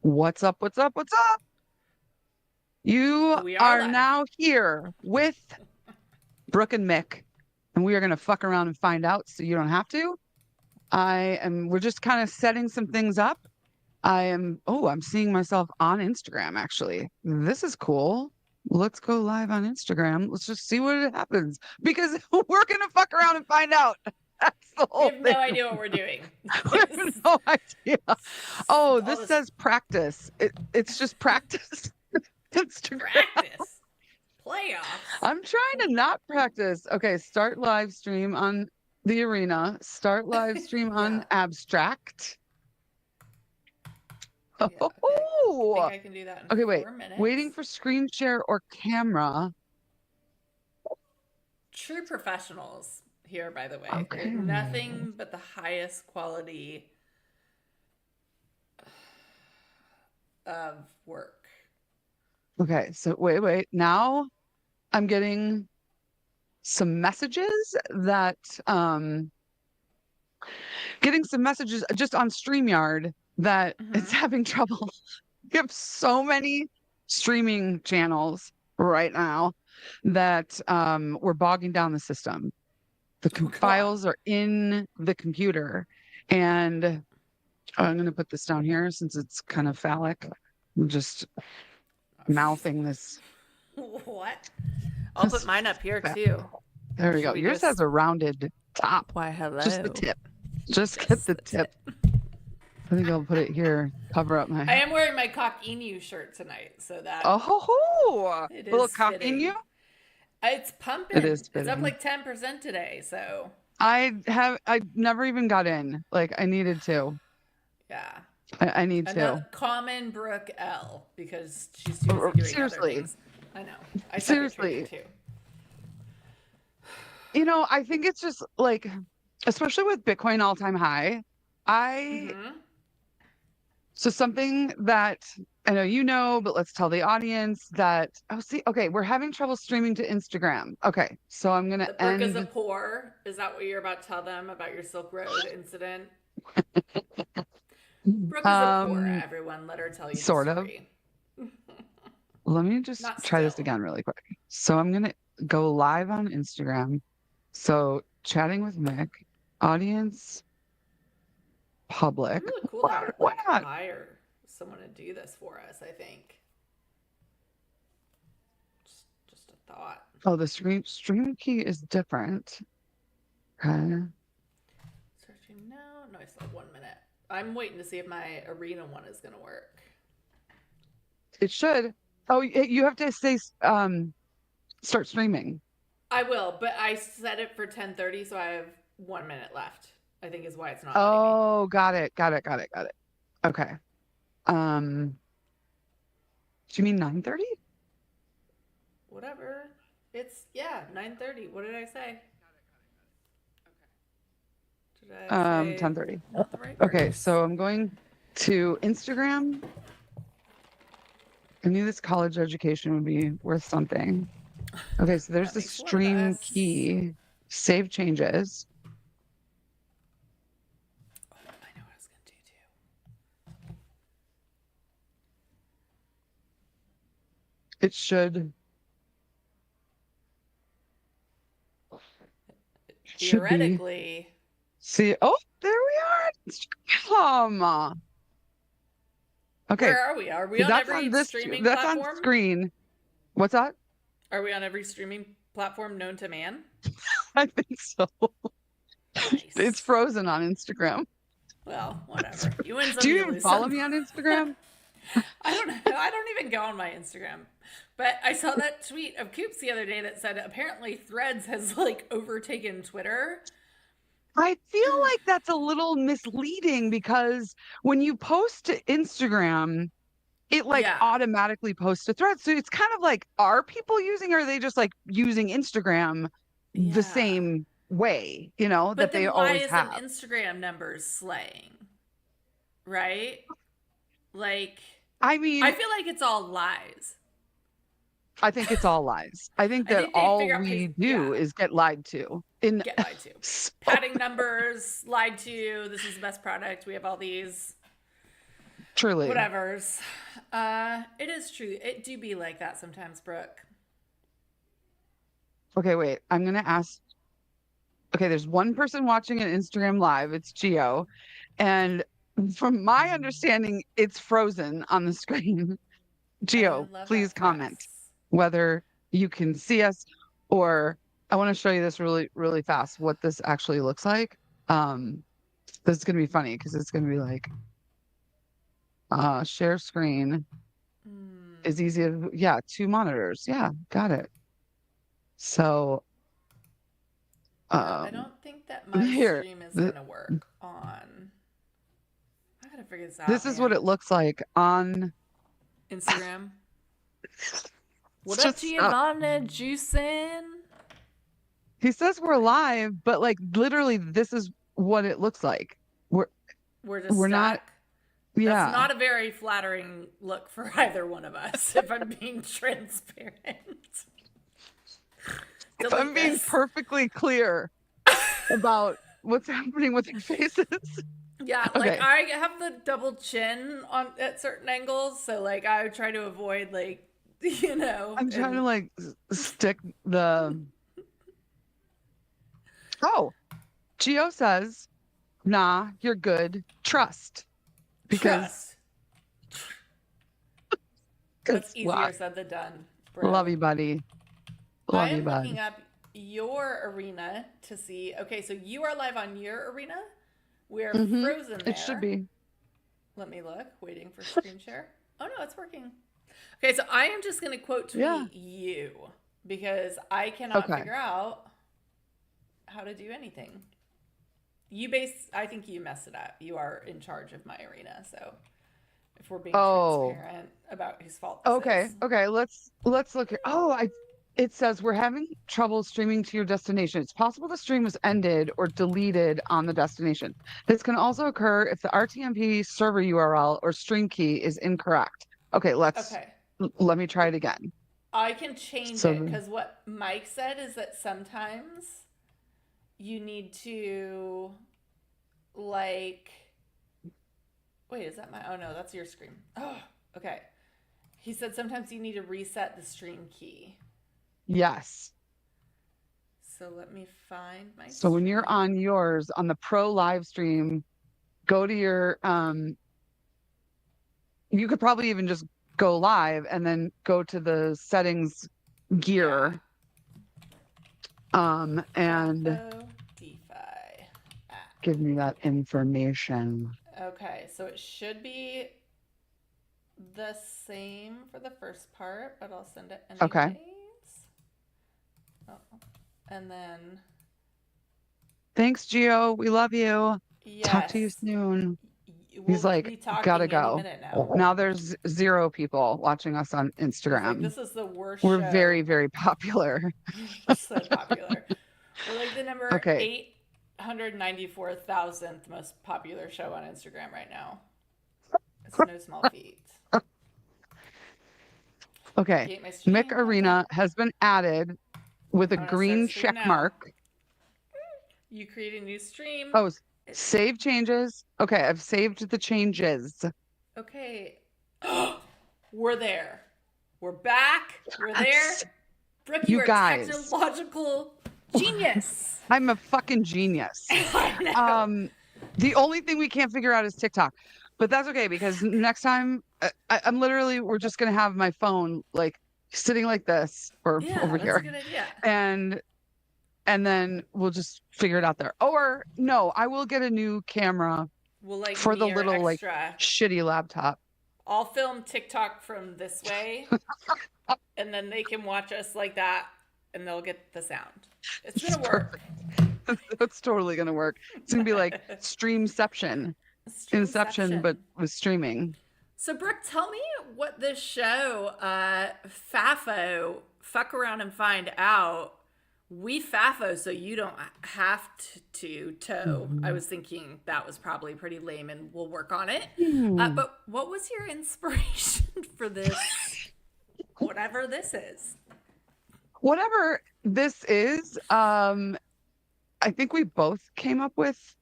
What's up? What's up? What's up? You We are are live. now here with Brooke and Mick, and we are going to fuck around and find out so you don't have to. We're just kind of setting some things up. I'm seeing myself on Instagram actually. This is cool. Let's go live on Instagram. Let's just see what happens because we're going to fuck around and find out. That's the We whole have thing. no idea what we're doing. We have no idea. Oh, All this this says practice. It's just practice. Instagram. practice. Playoffs. I'm trying to not practice. Okay, start live stream on the arena. Start live stream on Yeah. abstract. Yeah. Okay. I think Oh, I can do that in okay, wait. 4 minutes. Waiting for screen share or camera. True professionals here, by the way. Okay. They're nothing but the highest quality of work. Okay, so wait. Now I'm getting some messages that just on StreamYard that it's having trouble. We have so many streaming channels right now that we're bogging down the system. The Oh, God. files are in the computer. And I'm going to put this down here since it's kind of phallic. I'm just mouthing this. What? I'll put mine up here too. There we go. Yours has a rounded top. Why, hello. Just the tip. Just get the tip. I think I'll put it here, cover up my. I am wearing my cock emu shirt tonight, so that. Oh, it a little is cock fitting. in you. It's pumping. It is It's fitting. up like 10% today, so. I never even got in. Like I needed to. Yeah. I need Another to. common Brooke L because she's too busy doing Seriously. other things. I know. I suck at Seriously. trading too. You know, I think it's just like, especially with Bitcoin all-time high, so something that I know you know, but let's tell the audience that, okay, we're having trouble streaming to Instagram. Okay, so I'm going The to Brooke is a end. poor. Is that what you're about to tell them about your Silk Road incident? Brooke is a poor, everyone. Let her tell you Sort the of. story. Let me just try this again really quick. So I'm going to go live on Instagram. So chatting with Mick, audience, public. It's really cool Why how like, not? hire someone to do this for us, I think. Just a thought. Oh, the stream key is different. Okay. Searching now. No, I still have 1 minute. I'm waiting to see if my arena one is going to work. It should. Oh, you have to say start streaming. I will, but I set it for 10:30, so I have 1 minute left. I think is why it's not. Oh, got it. Okay. Do you mean 9:30? Whatever. It's 9:30. What did I say? Did I say 10:30. not the right Okay, words? so I'm going to Instagram. I knew this college education would be worth something. Okay, so there's the stream key. Save changes. Oh, I know what I was going to do too. It should. Theoretically. See, oh, there we are. Okay. Where are we? Are we on every streaming platform? That's on screen. What's that? Are we on every streaming platform known to man? I think so. Nice. It's frozen on Instagram. Well, whatever. You win some. Do you even follow me on Instagram? I don't know. I don't even go on my Instagram. But I saw that tweet of Coops the other day that said apparently Threads has like overtaken Twitter. I feel like that's a little misleading because when you post to Instagram, it automatically posts to Threads. So it's kind of like, are people using, or are they just like using Instagram the same way, but that they always have? Why isn't Instagram numbers slaying? Right? Like, I mean, I feel like it's all lies. I think it's all lies. I think that all we do is get lied to. Get lied to. Padding numbers, lied to. This is the best product. We have all these. Truly. Whatever's. It is true. It do be like that sometimes, Brooke. Okay, wait. I'm gonna ask. Okay, there's one person watching an Instagram live. It's Geo, and from my understanding, it's frozen on the screen. I Geo, love please that comment flex. whether you can see us, or I want to show you this really, really fast, what this actually looks like. Um, this is gonna be funny because it's gonna be like share screen is Hmm. easy to, yeah, two monitors. Yeah, got it. So Yeah, I um don't think that my here, stream is th gonna work on. I gotta figure this this out, is what man. it looks like on. Instagram. It's What up, just Giovanna Juicin? he says we're live, but like literally this is what it looks like. We're We're just we're not, stuck. That's yeah. not a very flattering look for either one of us, if I'm being transparent. If Delete I'm being this. perfectly clear about what's happening with your faces. Yeah, like Okay. I have the double chin on at certain angles, so like I try to avoid like I'm trying to and like stick the. Oh, Geo says, nah, you're good. Trust. Because trust. That's because easier what? said than done, Love bro. you, buddy. I Love you, am bud. looking up your arena to see. Okay, so you are live on your arena. We are Mm-hmm. frozen It should there. be. Let me look. Waiting for screen share. Oh no, it's working. Okay, so I am just going to quote Yeah. tweet you because I cannot Okay. figure out how to do anything. I think you messed it up. You are in charge of my arena, so if we're being Oh, transparent about whose fault this okay. is. Okay. Let's look here. Oh, it says we're having trouble streaming to your destination. It's possible the stream was ended or deleted on the destination. This can also occur if the RTMP server URL or stream key is incorrect. Okay, Okay. let me try it again. I can change it So because what Mike said is that sometimes you need to, like, wait, is that my, oh no, that's your screen. Oh, okay. He said sometimes you need to reset the stream key. yes. So let me find my So when you're stream. on yours on the pro live stream, go to your you could probably even just go live and then go to the settings Yeah. gear and FAFO DeFi app. give me that information. Okay, so it should be the same for the first part, but I'll send it Okay. anyways. Oh, and then Thanks, Gio. We love you. Talk to you yes, soon. we'll He's like, be gotta talking any go. minute now. Now there's 0 people watching us on He's like, Instagram. this is the worst We're show. very, very popular. So popular. We're like the number Okay. 894,000th most popular show on Instagram right now. It's no small feat. Okay. Create my Mick stream. Okay. Arena has been added with a I'm gonna start green stream check now. mark. You create a new stream. Oh, save changes. Okay, I've saved the changes. Okay. We're there. We're back. We're there. Yes. Brooke, you You are a guys. technological genius. I'm a fucking genius. I know. The only thing we can't figure out is TikTok, but that's okay because next time I'm literally we're just gonna have my phone like sitting like this or Yeah, over that's a here, good idea. and then we'll just figure it out there. Or no, I will get a new camera We'll like for the mirror little like extra. shitty laptop. I'll film TikTok from this way, and then they can watch us like that, and they'll get the sound. It's gonna work. That's totally gonna work. It's gonna be like Streamception, Inception, but Streamception. with streaming. So, Brooke, tell me what this show, FAFO, fuck around and find out. We FAFO so you don't have to toe. I was thinking that was probably pretty lame and we'll work on it. But what was your inspiration for this, whatever this is? Whatever this is, I think we both came up with.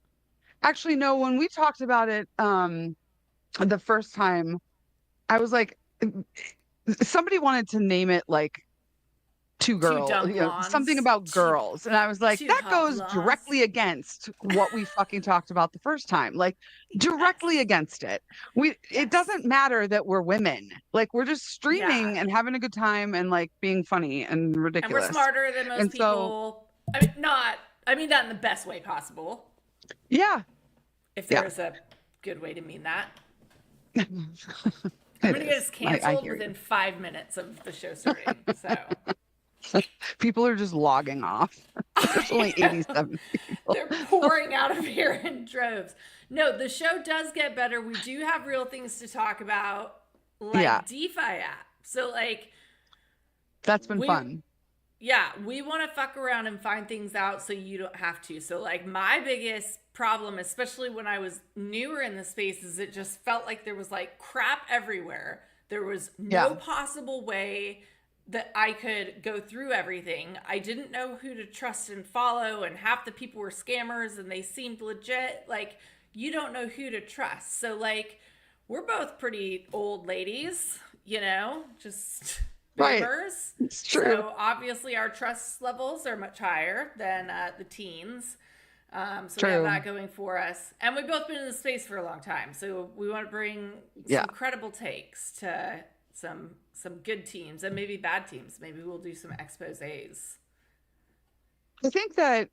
Actually, no, when we talked about it, the first time I was like, somebody wanted to name it like two Two girl, dumb something blondes. about girls. And I was like, Two that hot goes blondes. directly against what we fucking talked about the first time. Like directly Yes. against it. It Yes. doesn't matter that we're women. Like we're just Yeah. streaming and having a good time and like being funny and And we're ridiculous. smarter than most And so, people. I mean, not in the best way possible. yeah, If there yeah, is a good way to mean that. it I'm gonna get is. us I canceled hear within 5 minutes of the show starting. So you. People are just logging off. There's only I know. 87 people. They're pouring out of here in droves. No, the show does get better. We do have real things to talk about, Yeah, like DeFi app. So like that's been we fun. yeah, we want to fuck around and find things out so you don't have to. So like my biggest problem, especially when I was newer in the space, is it just felt like there was like crap everywhere. There was no Yeah, possible way that I could go through everything. I didn't know who to trust and follow, and half the people were scammers and they seemed legit. Like you don't know who to trust. So like we're both pretty old ladies, just right. boomers. It's true. So obviously our trust levels are much higher than the teens. So we have True. that going for us, and we've both been in the space for a long time. So we want to bring Yeah. some credible takes to some good teams and maybe bad teams. Maybe we'll do some exposés. I think that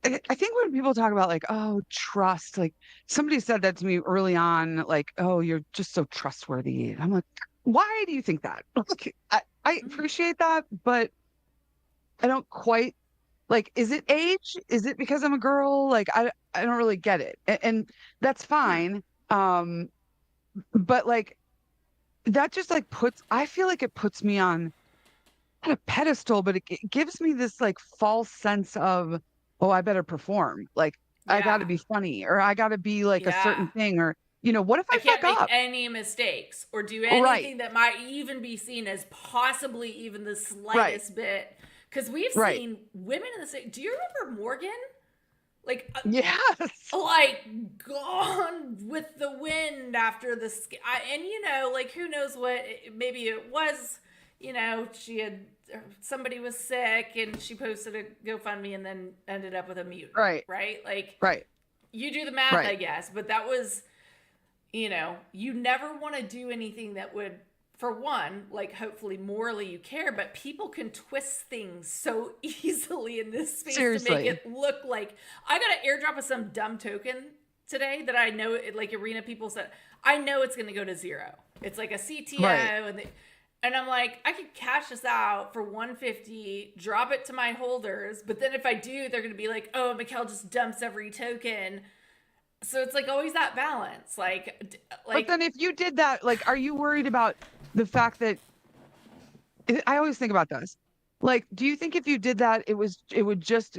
I think when people talk about like, oh, trust, like somebody said that to me early on, like, oh, you're just so trustworthy. I'm like, why do you think that? Like, I appreciate that, but I don't quite like, is it age? Is it because I'm a girl? Like, I don't really get it. And that's Hmm. fine. Um, but like that just like I feel like it puts me on not a pedestal, but it gives me this like false sense of, oh, I better perform. Like I got to Yeah, be funny or I got to be like a yeah. certain thing or, what if I I fuck can't make up? any mistakes or do Right, anything that might even be seen as possibly even the right, slightest bit. Because we've right. seen women in the state. Do you remember Morgan? Like, Yes. like gone with the wind after the and like who knows what, maybe it was, she had, somebody was sick and she posted a GoFundMe and then ended up with a mutant, Right, right? Like right, you do the math, I right. guess, but that was, you never want to do anything that would, for one, like hopefully morally you care, but people can twist things so easily in this space to make Seriously. it look like I got an airdrop of some dumb token today that I know, like arena people said, I know it's going to go to zero. It's like a CTO, Right. and I'm like, I could cash this out for 150, drop it to my holders, but then if I do, they're going to be like, oh, Mikkel just dumps every token. So it's like always that balance, But then if you did that, like, are you worried about the fact that I always think about this? Like, do you think if you did that, it would just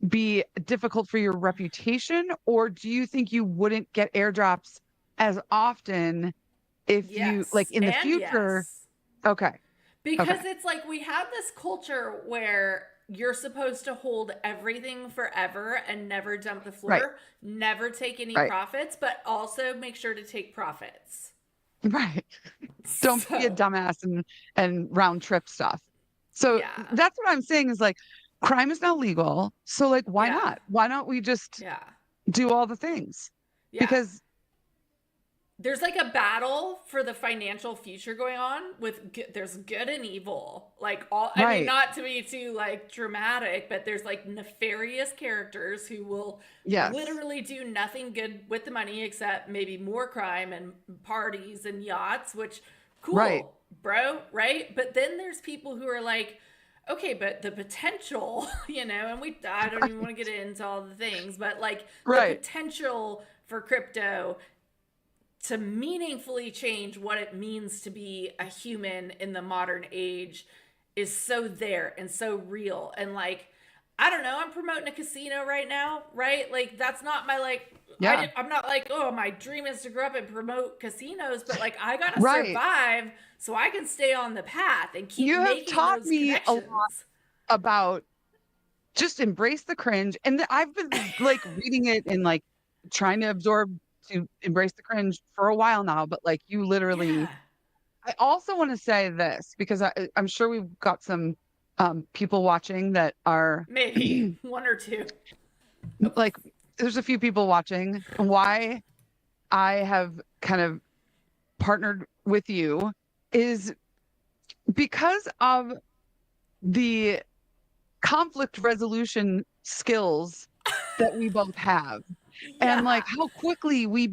be difficult for your reputation, or do you think you wouldn't get airdrops as often if you like yes in the and future? yes. Okay. Okay. Because it's like we have this culture where you're supposed to hold everything forever and never dump the Right. floor, never take any Right. profits, but also make sure to take profits. Right. Don't be a So, dumbass and round trip stuff. So yeah. that's what I'm saying is like crime is now legal. So like why Yeah. not? Why don't we just Yeah. do all the things? Yeah. Because There's like a battle for the financial future going on with there's good and evil, like all, I mean, right. not to be too like dramatic, but there's like nefarious characters who will Yes. literally do nothing good with the money except maybe more crime and parties and yachts, which Right. cool, bro, right? But then there's people who are like, okay, but the potential, and I don't even want to get into all the things, but like the Right. potential for crypto to meaningfully change what it means to be a human in the modern age is so there and so real. And like, I don't know, I'm promoting a casino right now, right? Like that's not my like, Yeah. I'm not like, oh, my dream is to grow up and promote casinos, but like I gotta Right. survive so I can stay on the path and keep You have making taught those me a lot connections. about just embrace the cringe. And I've been like reading it and like trying to absorb to embrace the cringe for a while now, but like you literally, Yeah. I also want to say this because I'm sure we've got some people watching that are Maybe one or two. Oh, like, there's a few people watching. Why I have kind of partnered with you is because of the conflict resolution skills that we both have, and yeah. like how quickly we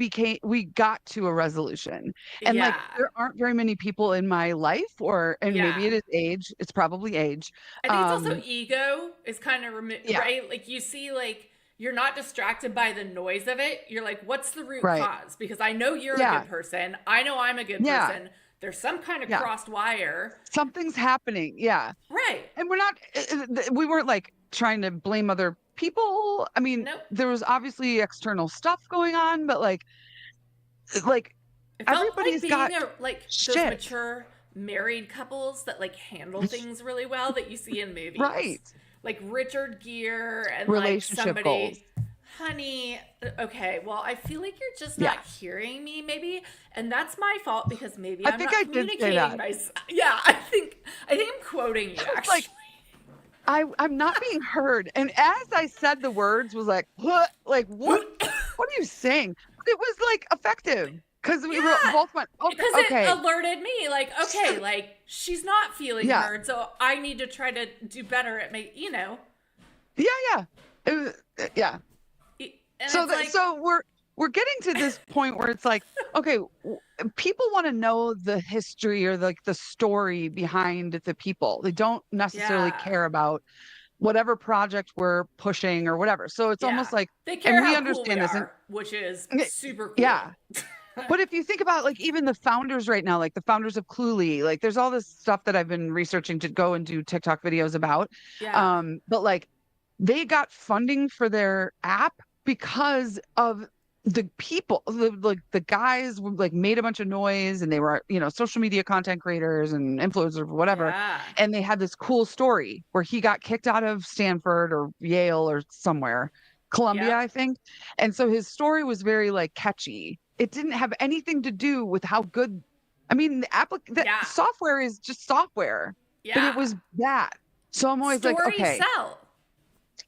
got to a resolution. And like Yeah. there aren't very many people in my life, or and Yeah. maybe it is age, it's probably age. I think it's also ego is kind of Yeah, right. Like you see, like you're not distracted by the noise of it. You're like, what's the root right. cause? Because I know you're a Yeah, good person. I know I'm a good yeah, person. There's some kind of yeah, crossed wire. something's happening. Yeah. Right. And we're not we weren't like trying to blame other people. I mean, Nope. there was obviously external stuff going on, but like It felt like everybody's got being a like those shit. mature married couples that like handle things really well that you see in movies. Right. Like Richard Gere and like Relationship goals. somebody, honey, okay, well, I feel like you're just Yeah. not hearing me maybe, and that's my fault because maybe I I'm think not I did say communicating that. myself. Yeah, I think I'm quoting you Like actually. I'm not being heard. And as I said the words was like, what? Like what are you saying? But it was like effective because we were Yeah, both went, okay, because it okay. alerted me like, okay, like she's not feeling Yeah. heard, so I need to try to do better at Yeah, yeah. It was, yeah. and So it's like, so we're getting to this point where it's like, okay, people want to know the history or like the story behind the people. They don't necessarily yeah, care about whatever project we're pushing or whatever. So it's yeah. almost like, They and care we how cool we understand this, and are, which is y- super yeah. cool. But if you think about like even the founders right now, like the founders of Cluely, like there's all this stuff that I've been researching to go and do TikTok videos about. Yeah, But like they got funding for their app because of the people, like the guys were like made a bunch of noise and they were, social media content creators and influencers or whatever. yeah, And they had this cool story where he got kicked out of Stanford or Yale or somewhere, Columbia, yep, I think. And so his story was very like catchy. It didn't have anything to do with how good, I mean, the yeah, software is just software, but it yeah. was that. So I'm always like, Stories okay, sell.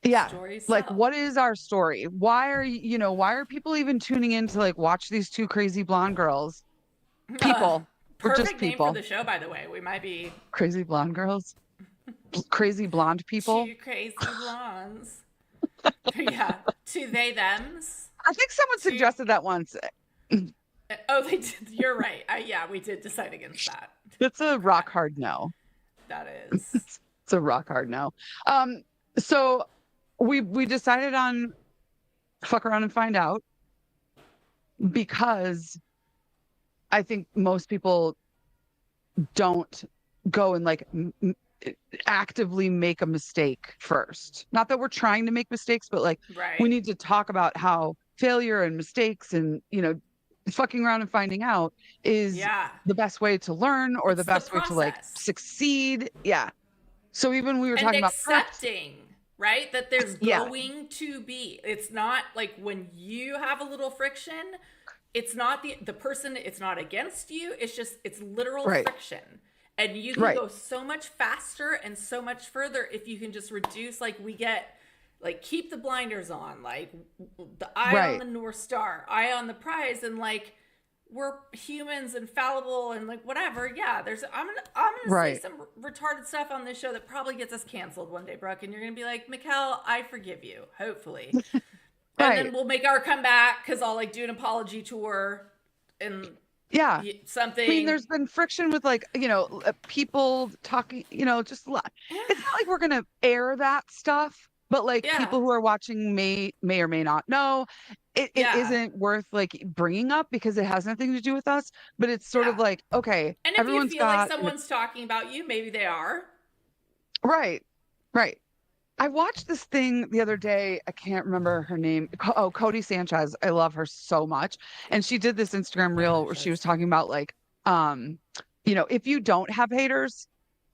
yeah. Stories Like, sell. what is our story? Why are people even tuning in to like watch these two crazy blonde girls? People. We're just Perfect name for people. the show, by the way. We might be Crazy blonde girls. Crazy blonde people. two crazy blondes. Yeah, two they thems. I think someone Two. suggested that once. Oh, they did. You're right. Yeah, we did decide against that. It's a rock hard no. That is. It's a rock hard no. So we decided on fuck around and find out because I think most people don't go and like actively make a mistake first. Not that we're trying to make mistakes, but like Right. we need to talk about how failure and mistakes and fucking around and finding out is Yeah. the best way to learn or It's the best way to like process. succeed. Yeah. So even we were And talking about accepting, right? That there's Yeah. going to be. It's not like when you have a little friction, it's not the person, it's not against you. It's literal Right. friction. And you can Right. go so much faster and so much further if you can just reduce, like we get, like keep the blinders on, like the eye on Right. the North Star, eye on the prize, and like we're humans and fallible and like whatever. Yeah, I'm gonna Right. say some retarded stuff on this show that probably gets us canceled one day, Brooke, and you're gonna be like, Mikkel, I forgive you, hopefully. And Right. then we'll make our comeback because I'll like do an apology tour and Yeah. something. I mean, there's been friction with like, people talking, just a lot. It's not like we're going to air that stuff, but like Yeah. people who are watching may or may not know. It Yeah. isn't worth like bringing up because it has nothing to do with us, but it's sort of Yeah. like, okay, And if you everyone's feel like got, someone's talking about you, maybe they are. right, right. I watched this thing the other day. I can't remember her name. Oh, Cody Sanchez. I love her so much. And she did this Instagram reel where she was talking about like, if you don't have haters,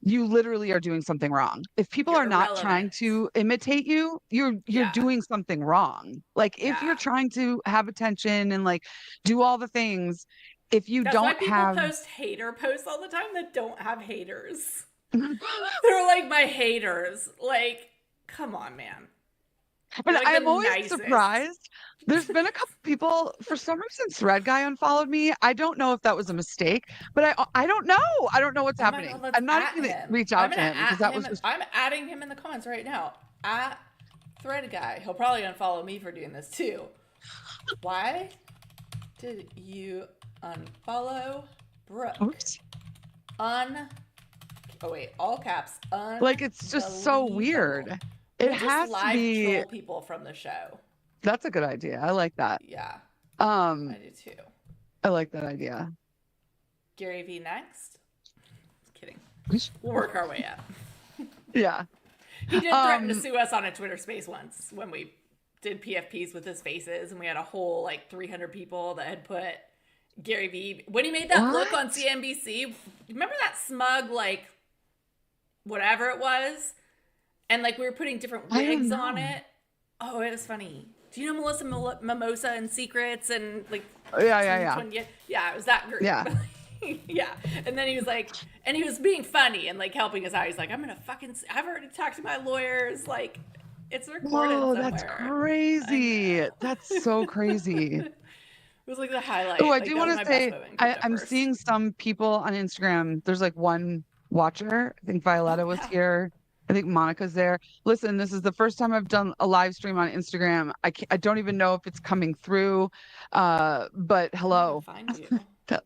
you literally are doing something wrong. If people You're are not trying irrelevant. to imitate you, you're Yeah. doing something wrong. Like if you're Yeah. trying to have attention and like do all the things, if you That's why don't people have post hater posts all the time that don't have haters. They're like my haters. Like, come on, man. and You're like the I'm always nicest. surprised. There's been a couple people, for some reason, Thread Guy unfollowed me. I don't know if that was a mistake, but I don't know. I don't know what's Oh my happening. god, let's I'm not at even gonna him. reach I'm out to gonna him because at that was him. just I'm adding him in the comments right now. At Thread Guy. He'll probably unfollow me for doing this too. Why did you unfollow Brooke? oops. Un. Oh wait, all caps. Like it's just so Unbelievable. weird. It We'll just has to live be. troll people from the show. That's a good idea. I like that. Yeah, I Um, do too. I like that idea. Gary V next. Just kidding. We'll work our way up. Yeah. He did threaten to sue us on a Twitter space once when we did PFPs with his faces, and we had a whole like 300 people that had put Gary V. When he made that What? look on CNBC, remember that smug like whatever it was, and like we were putting different I don't wigs on know. it. Oh, it was funny. Do you know Melissa Mimosa and Secrets and like Yeah. yeah, it was that group. Yeah. Yeah. And then he was like, and he was being funny and like helping us out. He's like, I've already talked to my lawyers. Like, it's recorded Whoa, somewhere. that's crazy. That's so crazy. It was like the highlight. Oh, I Like, do that was want my to best say moment in I'm Cryptoverse. seeing some people on Instagram. There's like one watcher. I think Violetta was Wow. here. I think Monica's there. Listen, this is the first time I've done a live stream on Instagram. I don't even know if it's coming through. But I'm gonna hello. find you.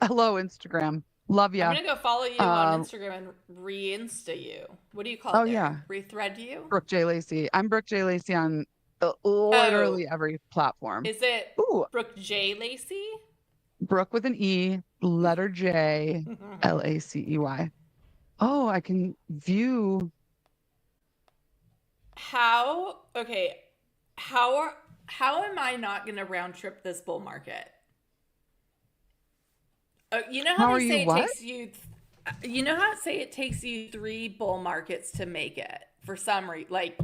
Hello, Instagram. Love I'm ya. gonna go follow you on Instagram and re-insta you. What do you call Oh it there? yeah. Rethread you? Brooke J. Lacey. I'm Brooke J. Lacey on Oh, literally every platform. is it Ooh, Brooke J. Lacey? Brooke with an E, letter J, Lacey. Oh, I can view. How okay? How am I not gonna round trip this bull market? You know how How they are you? say it What? takes you. You know how it takes you 3 bull markets to make it for some reason. Like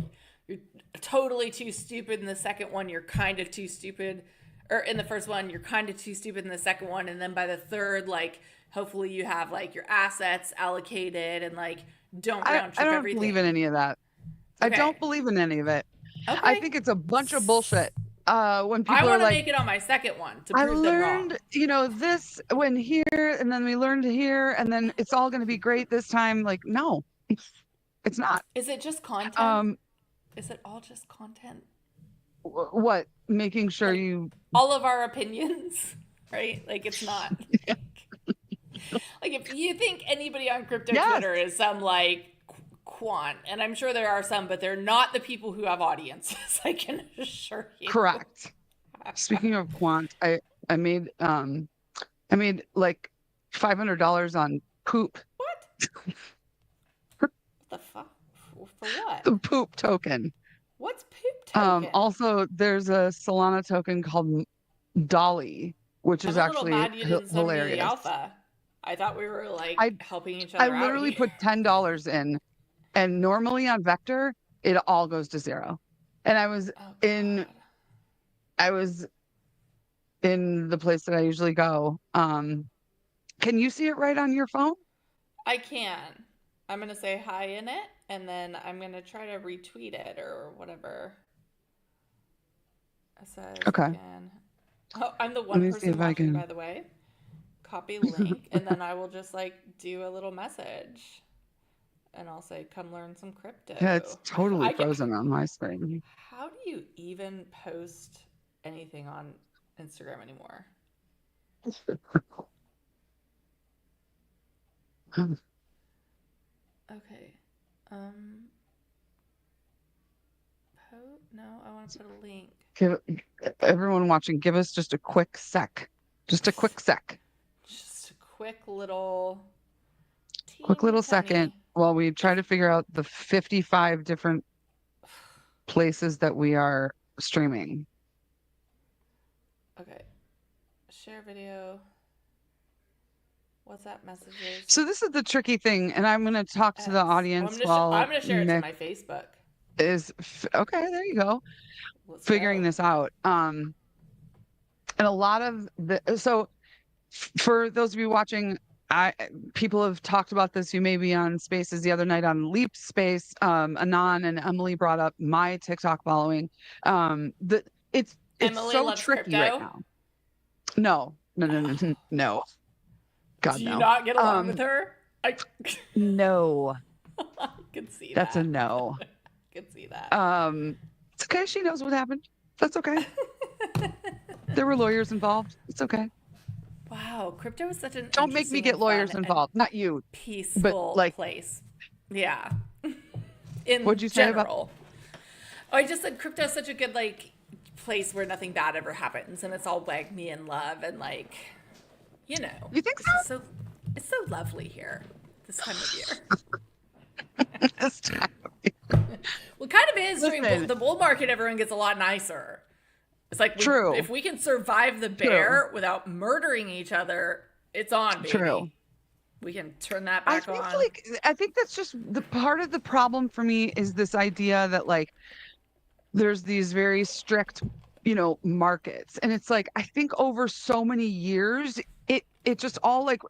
you're totally too stupid in the second one. You're kind of too stupid, or in the first one, you're kind of too stupid in the second one, and then by the third, like hopefully you have like your assets allocated and like don't round I trip don't believe in everything. any of that. I Okay. don't believe in any of it. I Okay. think it's a bunch of bullshit. When I people are want to like, make it on my second one to I prove them learned, wrong. this when here, and then we learned here, and then it's all going to be great this time. Like, no, it's not. Is it just content? Um, Is it all just content? what? Making sure Like you, all of our opinions, right? Like it's not like if you think anybody on crypto yes, Twitter is some like quant, and I'm sure there are some, but they're not the people who have audiences. I can assure you. correct. Speaking of quant, I made like $500 on poop, What? The fuck? For what? the poop token. What's poop token? Also, there's a Solana token called Dolly, which I'm is a little actually mad you didn't send me the hilarious. alpha. I thought we were like I helping each I other out literally here. put $10 in, and normally on Vector, it all goes to zero. And Oh in god. I was in the place that I usually go. Can you see it right on your phone? I can. I'm gonna say hi in it, and then I'm gonna try to retweet it or whatever. It says Okay. again. Oh, I'm the Let one me see person if I watching, by can. the way. Copy link, and then I will just like do a little message, and I'll say, "Come learn some Yeah, it's crypto." totally I get. frozen on my screen. How do you even post anything on Instagram anymore? Okay. Um. No, I want to put a link. Give everyone watching, give us just a quick sec. Just a quick sec. Just a quick little, Quick teeny little second tiny. while we try If to figure out the 55 different places that we are streaming. okay, share video. WhatsApp messages. So this is the tricky thing, and I'm going to talk to the audience I'm while gonna share it to Mick my Facebook. is okay. There you go, Let's figuring go. this out. And a lot of for those of you watching, people have talked about this. You may be on Spaces the other night on Leap Space. Anon and Emily brought up my TikTok following. The it's Emily so loves tricky right crypto. now. No, no, no, no, no. God Do you no. not get along with her? No, I can see that's a that. no. I can see that. It's okay. She knows what happened. That's okay. There were lawyers involved. It's okay. Wow, crypto is such an Don't make me interesting get and fun lawyers and involved. Not you, but peaceful like, place. Yeah. what'd In you say about? general. Oh, I just said crypto is such a good place where nothing bad ever happens and it's all like me and love and You think so? It's so lovely here this time of year. This time. Well, it kind of is Listen. during the bull market. Everyone gets a lot nicer. It's like True. if we can survive the bear without murdering each other, it's on, baby. True. We can turn that back on. I think that's just the part of the problem for me is this idea that like there's these very strict, markets, and it's like I think over so many years it just all like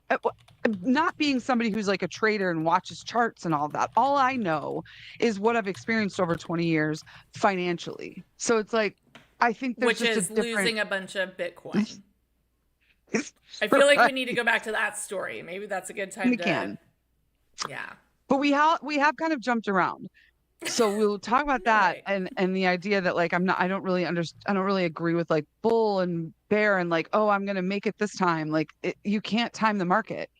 not being somebody who's like a trader and watches charts and all that. All I know is what I've experienced over 20 years financially. So it's like I think there's Which just is a different... losing a bunch of Bitcoin. I feel like we need to go back to that story. Maybe that's a good time we to. can. Yeah. But we have kind of jumped around. So we'll talk about that Right. and the idea that like I don't really agree with like bull and bear and like, oh, I'm gonna make it this time. Like you can't time the market.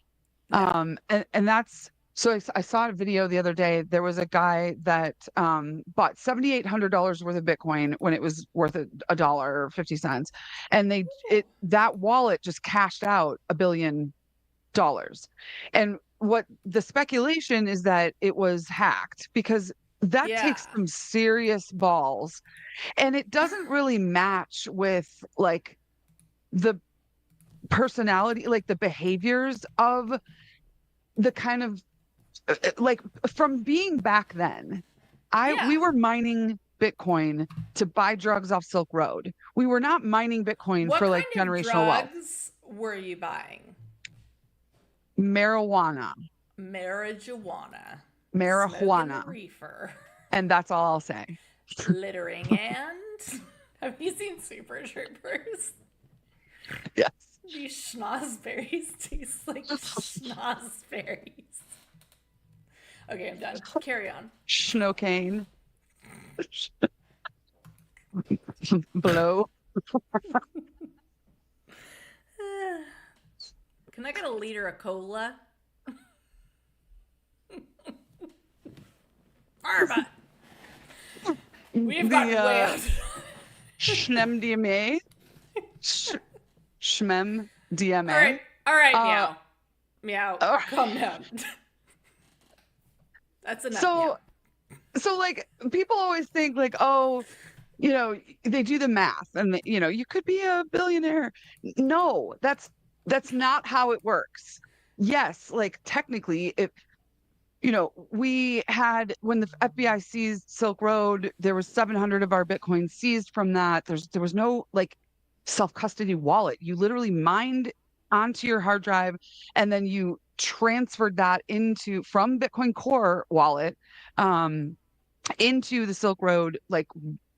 No. And that's so I saw a video the other day. There was a guy that bought $7,800 worth of Bitcoin when it was worth a dollar or 50 cents, and that wallet just cashed out $1 billion. And what the speculation is that it was hacked because that takes some serious balls, and it doesn't really match with like the personality, like the behaviors of the kind of like from being back then. We were mining Bitcoin to buy drugs off Silk Road. We were not mining Bitcoin for like generational wealth. What kind of drugs were you buying? Marijuana. Reefer. And that's all I'll say. Littering and have you seen Super Troopers? Yes. These schnozberries taste like schnozberries. Okay, I'm done. Carry on. Schnocaine. Blow. Can I get a liter of cola? Arba. We've got way off. Schmem-DMA. Schmem-DMA. All right, meow. Calm down. That's enough. So like people always think like, oh, they do the math and you could be a billionaire. No, that's not how it works. Yes, like technically if we had, when the FBI seized Silk Road, there was 700 of our Bitcoin seized from that. There was no like self-custody wallet. You literally mined onto your hard drive and then you transferred that from Bitcoin Core wallet into the Silk Road like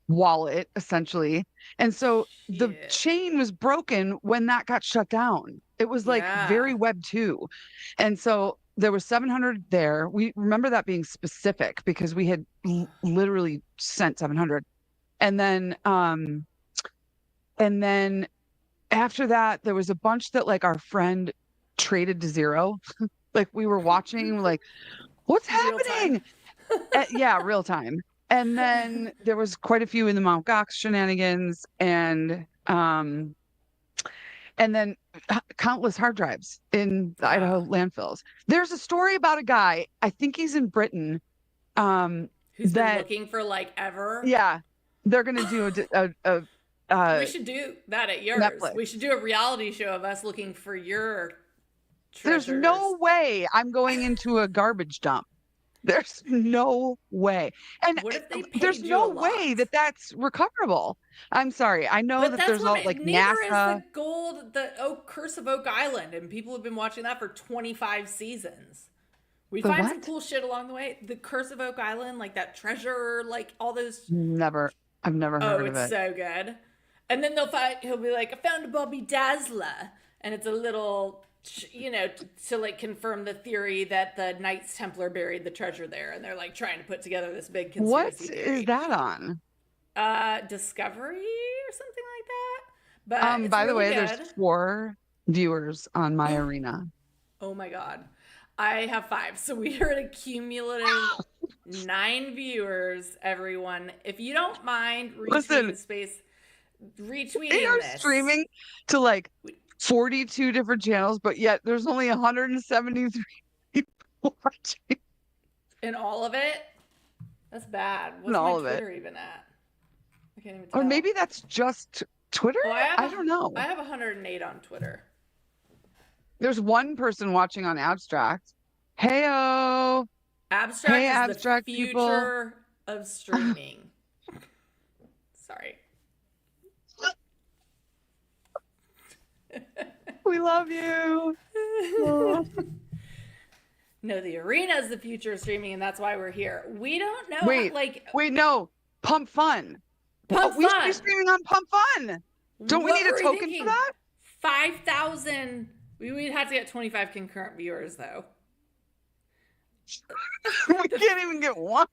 wallet essentially. And so the chain was broken when that got shut down. It was like very Web 2. And so there was 700 there. We remember that being specific because we had literally sent 700. And then after that, there was a bunch that like our friend traded to zero. Like we were watching, like, what's happening? Real time. And then there was quite a few in the Mt. Gox shenanigans, and then countless hard drives in the Idaho landfills. There's a story about a guy, I think he's in Britain, who's been looking for like ever. Yeah, they're gonna do we should do that at yours. Netflix. We should do a reality show of us looking for your There's no treasures. way I'm going into a garbage dump. There's no way. And What if they there's paid you a no way lot? that that's recoverable. I'm sorry. I know But that that's there's what all like neither is NASA. the Curse of Oak Island, and people have been watching that for 25 seasons. We The find some what? cool shit along the way. The Curse of Oak Island, like that treasure, like all those. Never. I've never Oh, heard of it's it. so good. And then he'll be like, I found a Bobby Dazzler. And it's a little, to like confirm the theory that the Knights Templar buried the treasure there. And they're like trying to put together this big What conspiracy is theory. that on? Discovery or something like that. But it's By the really way, there's good. 4 viewers on my arena. Oh my God. I have 5. So we are at a cumulative 9 viewers, everyone. If you don't mind Listen, retweeting they are this. streaming to like 42 different channels, but yet there's only 173 people watching. In all of it? That's bad. What's all my of it. Twitter even at? I can't even tell. Or maybe that's just Twitter? Well, I don't know. I have 108 on Twitter. There's one person watching on Abstract. Heyo. Abstract Hey, is Abstract the people. future of streaming. Sorry. We love you. No, the arena is the future of streaming, and that's why we're here. We don't know. Wait, no. Pump Fun. Pump We should Fun. be streaming on Pump Fun. Don't we need a token for that? 5,000. We would have to get 25 concurrent viewers, though. We can't even get one.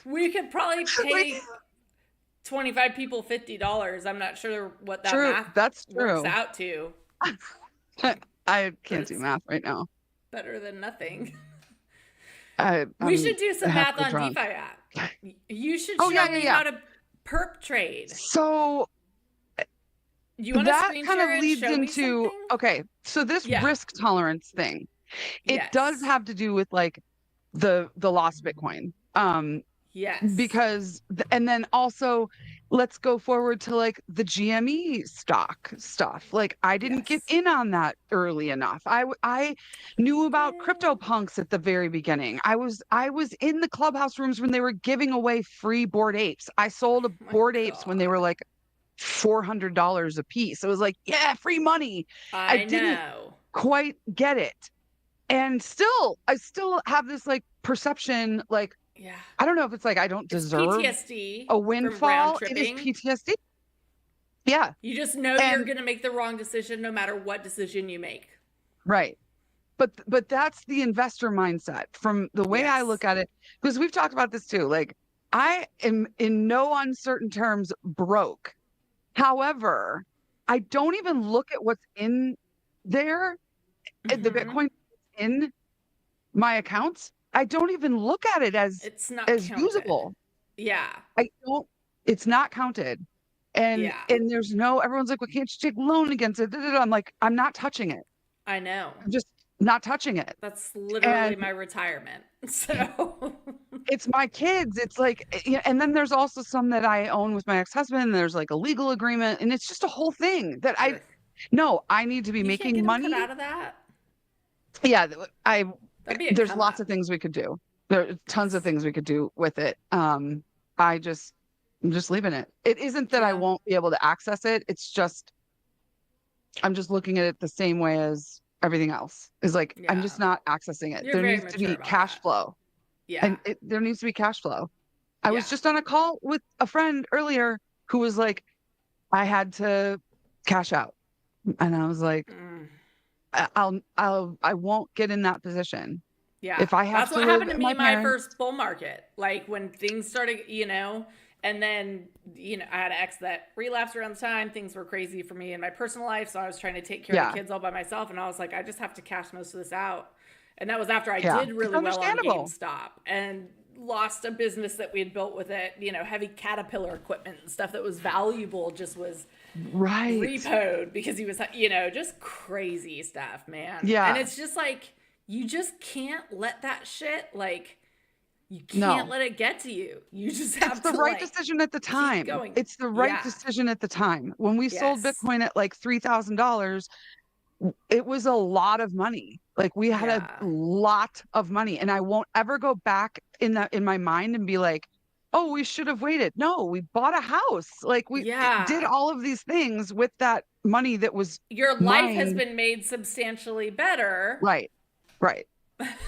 We could probably pay 25 people $50. I'm not sure what that math works out to. I can't do math right now. Better than nothing. We should do some math on DeFi app. You should show me how to perp trade. So you want that to kind of leads into okay. So this risk tolerance thing, it does have to do with like the lost Bitcoin. Yes. Because, and then also let's go forward to like the GME stock stuff. Like I didn't get in on that early enough. I knew about CryptoPunks at the very beginning. I was in the clubhouse rooms when they were giving away free Bored Apes. I sold Bored Apes when they were like $400 a piece. It was like, yeah, free money. I didn't quite get it. And I still have this like perception, like, I don't know if it's like I don't deserve PTSD a windfall. It is PTSD. Yeah. You just know you're going to make the wrong decision no matter what decision you make. Right. But that's the investor mindset from the way I look at it, because we've talked about this too. Like I am in no uncertain terms broke. However, I don't even look at what's in there, the Bitcoin in my accounts. I don't even look at it as usable. Yeah. It's not counted. And there's everyone's like, well, can't you take loan against it? I'm like, I'm not touching it. I know. I'm just not touching it. That's literally my retirement. So it's my kids. It's like, and then there's also some that I own with my ex-husband. And there's like a legal agreement, and it's just a whole thing that I need to be making money cut out of that. Yeah, there's lots of things we could do. There are tons of things we could do with it. I'm just leaving it. It isn't that I won't be able to access it. It's just, I'm just looking at it the same way as everything else. Is like, I'm just not accessing it. There needs to be cash flow. Yeah. And there needs to be cash flow. I was just on a call with a friend earlier who was like, I had to cash out. And I was like, I won't get in that position. Yeah. If I have That's what happened to me in my first bull market. Like when things started, and then, I had an ex that relapsed around the time. Things were crazy for me in my personal life. So I was trying to take care of the kids all by myself. And I was like, I just have to cash most of this out. And that was after I did really well on GameStop and lost a business that we had built with it, heavy Caterpillar equipment and stuff that was valuable just was repoed because he was, just crazy stuff, man. Yeah. And it's just like, you just can't let that shit, like, you can't let it get to you. You just have to. It's the right decision at the time. It's the right decision at the time. When we sold Bitcoin at like $3,000, it was a lot of money. Like we had a Yeah. lot of money, and I won't ever go back in my mind and be like, oh, we should have waited. No, we bought a house. Like we did Yeah. all of these things with that money that was Your life has mine. been made substantially better. Right. Right.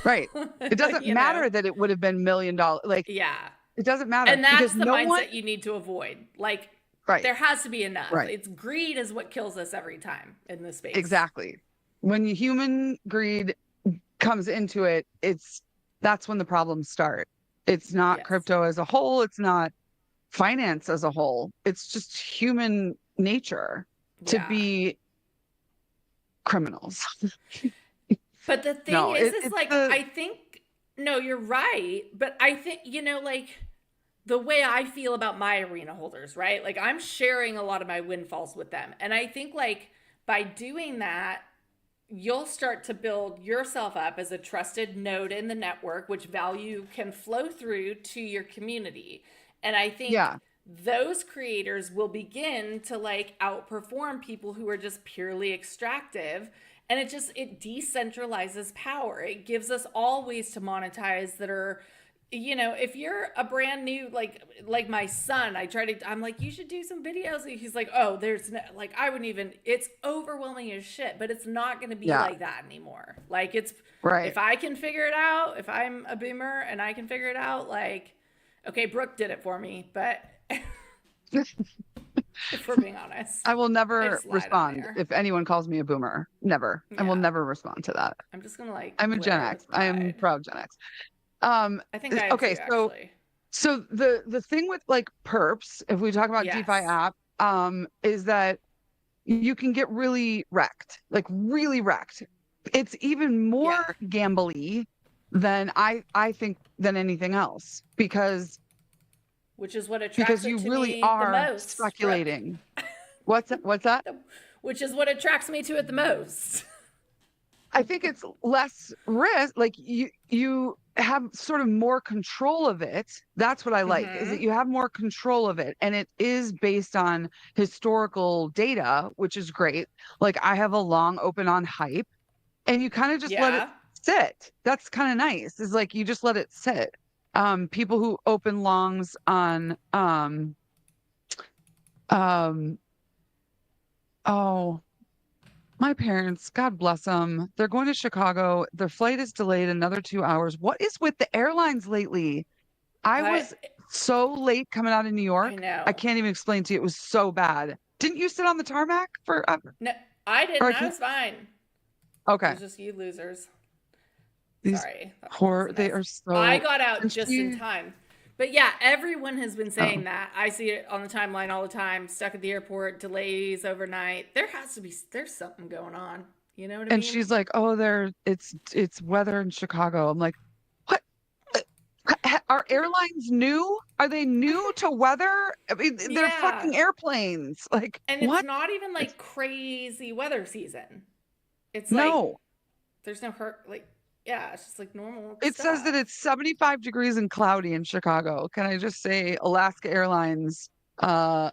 Right. It doesn't You know? matter that it would have been $1 million. Like Yeah. it doesn't matter And because that's the no one, mindset you need to avoid. Like, right, there has to be enough. right, It's greed is what kills us every time in this space. exactly. When human greed comes into it, that's when the problems start. It's not Yes. crypto as a whole, it's not finance as a whole. It's just human nature to Yeah. be criminals. But the thing No, is it's like, the I think, no, you're right. But I think, like, the way I feel about my arena holders, right? Like, I'm sharing a lot of my windfalls with them. And I think, like, by doing that, you'll start to build yourself up as a trusted node in the network, which value can flow through to your community. And I think yeah, those creators will begin to like outperform people who are just purely extractive. And it decentralizes power. It gives us all ways to monetize that are, if you're a brand new, like my son, I'm like, you should do some videos. He's like, oh, there's no, like, I wouldn't even, it's overwhelming as shit, but it's not going to be yeah, like that anymore. Like, right. if I can figure it out, if I'm a boomer and I can figure it out, like, okay, Brooke did it for me, but if we're being honest, I will I never just lied on respond there. if anyone calls me a boomer. Never. I will Yeah. never respond to that. I'm just going to like I'm a Gen wear it X. with I am pride. proud Gen X. I think I am Okay, too, actually. so the thing with like perps, if we talk about DeFi Yes. app, is that you can get really wrecked, like really wrecked. It's even Yeah. more gambly than I think than anything else Which is what attracts because it you to really me the are most, Brooke. speculating. What's that? Which is what attracts me to it the most. I think it's less risk. Like you have sort of more control of it. That's what I like, is that Mm-hmm. you have more control of it. And it is based on historical data, which is great. Like I have a long open on hype and you kind of just let it Yeah. sit. That's kind of nice. Is like you just let it sit. People who open longs on um oh, my parents, God bless them. They're going to Chicago. Their flight is delayed another 2 hours. What is with the airlines lately? I I was so late coming out of New I York. I know. can't even explain to you. It was so bad. Didn't you sit on the tarmac for No, I or didn't. I I can't, was fine. It okay. was just you losers. These Sorry. That's poor, a they mess. are I so, got out and just in she, time. But yeah, everyone has been oh, saying that. I see it on the timeline all the time. Stuck at the airport, delays overnight. There's something going on. You know what I and mean? she's like, oh, it's weather in Chicago. I'm like, what? Are airlines new? Are they new to weather? I mean, they're Yeah. fucking airplanes. Like, And it's what? not even It's like crazy weather season. It's like no. there's no hurt like yeah, it's just like normal It says that stuff. it's 75 degrees and cloudy in Chicago. Can I just say Alaska Airlines, uh,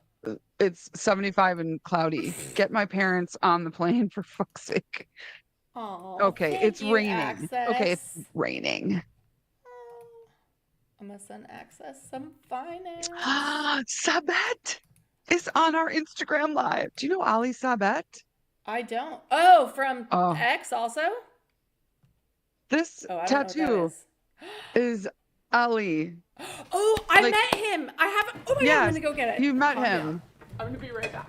it's 75 and cloudy. Get my parents on the plane for fuck's sake. Oh, Okay, thank it's you, raining. Okay, it's Access. raining. I'm gonna send Access some finance. Sabet is on our Instagram live. Do you know Ali Sabet? I don't. Oh, from Oh, X also? this Oh, I don't know what that tattoo is. is Ali. Oh, I Like, met him. I have. Oh my god, I'm yes, gonna go get it. you met Calm down. him. I'm gonna be right back.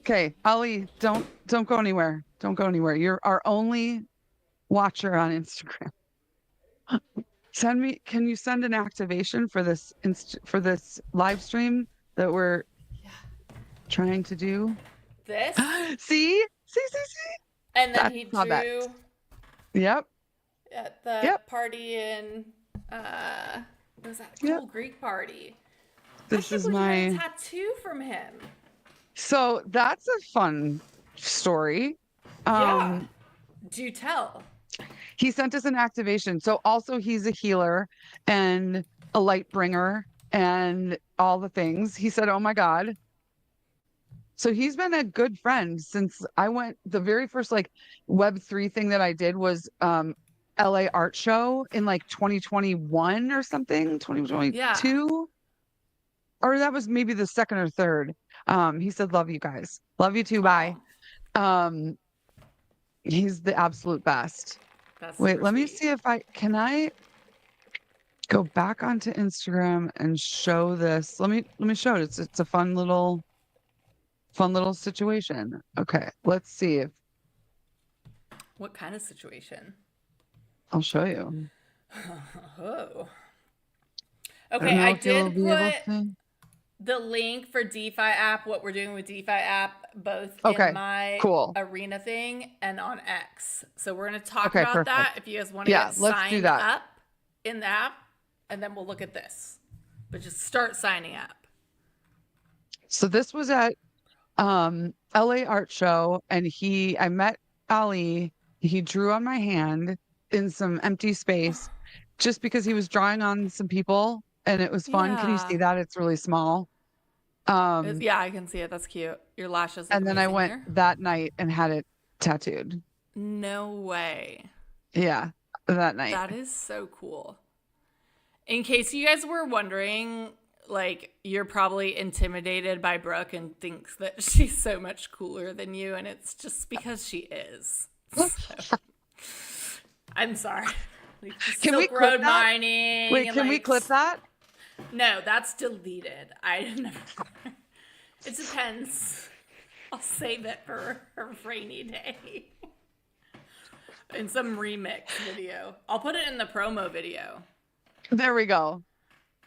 Okay, Ali, don't go anywhere. Don't go anywhere. You're our only watcher on Instagram. Can you send an activation for for this live stream that we're Yeah. trying to do? This, See. and then That's he not bad. drew Yep. at the Yep. party in what was that Yep. cool Greek party? I This can't is believe you got a my tattoo from him. so that's a fun story. Yeah. Um, Do tell. he sent us an activation. So also he's a healer and a light bringer and all the things. He said, "Oh my God, So he's been a good friend since I went. The very first like Web3 thing that I did was LA art show in like 2021 or something, Yeah. 2022, or that was maybe the second or third. He said, "Love you guys. Love you too. Bye." Oh, Um, he's the absolute best. that's Wait, super let me sweet. see if I go back onto Instagram and show this. Let me show it. It's a fun little situation. Okay, let's see if What kind of situation? I'll show you. Oh. I don't Okay, I know if you'll did be able put to. the link for DeFi app, what we're doing with DeFi app, both in Okay, my cool. arena thing and on X. So we're going to talk Okay, about that perfect. if you guys want to Yeah, get let's do signed that. up in the app, and then we'll look at this. But just start signing up. So this was at LA Art Show, and I met Ali. He drew on my hand in some empty space just because he was drawing on some people and it was fun. Can you see Yeah. that? It's really small. Um, Yeah, I can see it. That's cute. Your lashes look and then I amazing went here. that night and had it tattooed. No way. Yeah, that night. That is so cool. In case you guys were wondering, like, you're probably intimidated by Brooke and thinks that she's so much cooler than you, and it's just because she is. So, I'm sorry. Like, Can we Silk clip Road that? mining Wait, and can we like clip that? no, that's deleted. I never. It depends. I'll save it for a rainy day. In some remix video. I'll put it in the promo video. There we go.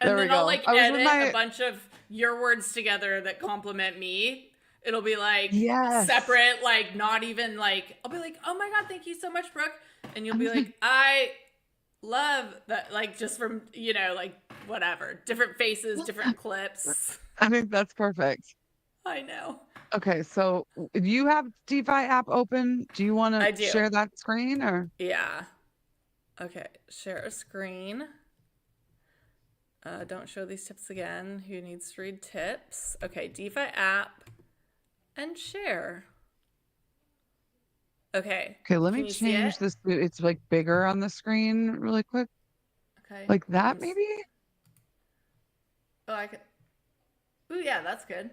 And There we then I'll go. like I was with edit a my bunch of your words together that compliment me. It'll be like yes. separate, like not even like I'll be like, oh my god, thank you so much, Brooke. And you'll be like, I love that, like just from like whatever. Different faces, different clips. I think that's perfect. I know. Okay, so do you have DeFi app open? Do you want to I do. share that screen or? Yeah. Okay. Share a screen. Don't show these tips again. Who needs to read tips? Okay, DeFi app and share. Okay. Okay, let me Can you see it? change this. It's like bigger on the screen really quick. Okay. Like that, maybe? Oh, I could. Oh, yeah, that's good.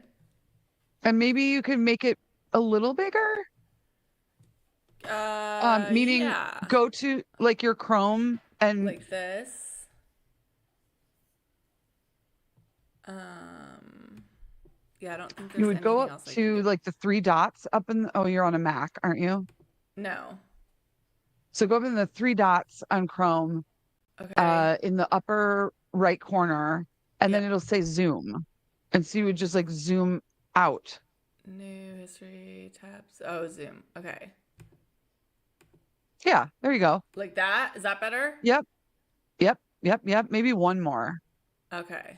And maybe you can make it a little bigger. Meaning Yeah. go to like your Chrome and Like this. Um. Yeah, I don't think you there's would go anything up else I can to do. like the three dots up in oh, you're on a Mac, aren't you? No. So go up in the three dots on Chrome, Okay. in the upper right corner, and then Yep. it'll say zoom. And so you would just like zoom out. New history tabs. Oh, Zoom. Okay. Yeah, there you go. Like that? Is that better? Yep, yep. Maybe one more. Okay.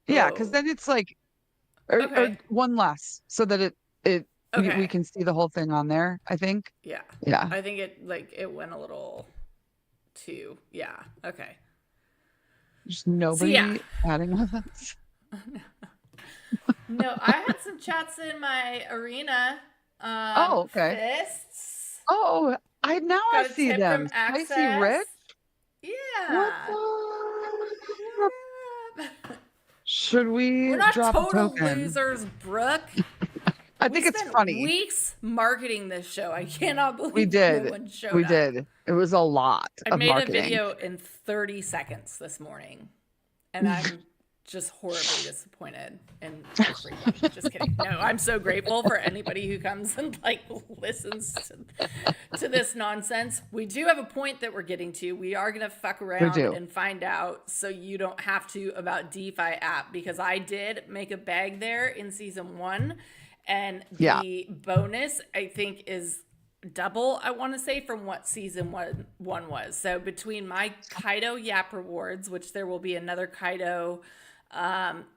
Yeah, because Oh. then it's like, or Okay. one less, so that we Okay. can see the whole thing on there. I think. Yeah. Yeah. I think it went a little too. Yeah. Okay. There's So yeah. nobody adding with us. No, I had some chats in my arena. Oh, okay. Fists. Oh, I Got a see tip them. from Spicy Access. Rich. What's Yeah. up? What up? Should We're we not drop a total token? losers, Brooke. I We think it's spent funny. weeks marketing this show. I cannot We believe no did. one showed We up. did. It was a lot I of made a marketing. video in 30 seconds this morning, and I'm just horribly disappointed and freaking. Just kidding. No, I'm so grateful for anybody who comes and like listens to this nonsense. We do have a point that we're getting to. We are gonna fuck around do. and find out, so you don't have to, about DeFi app, because I did make a bag there in season 1, and Yeah. the bonus I think is double, I want to say, from what season one was. So between my Kaido Yap rewards, which there will be another Kaido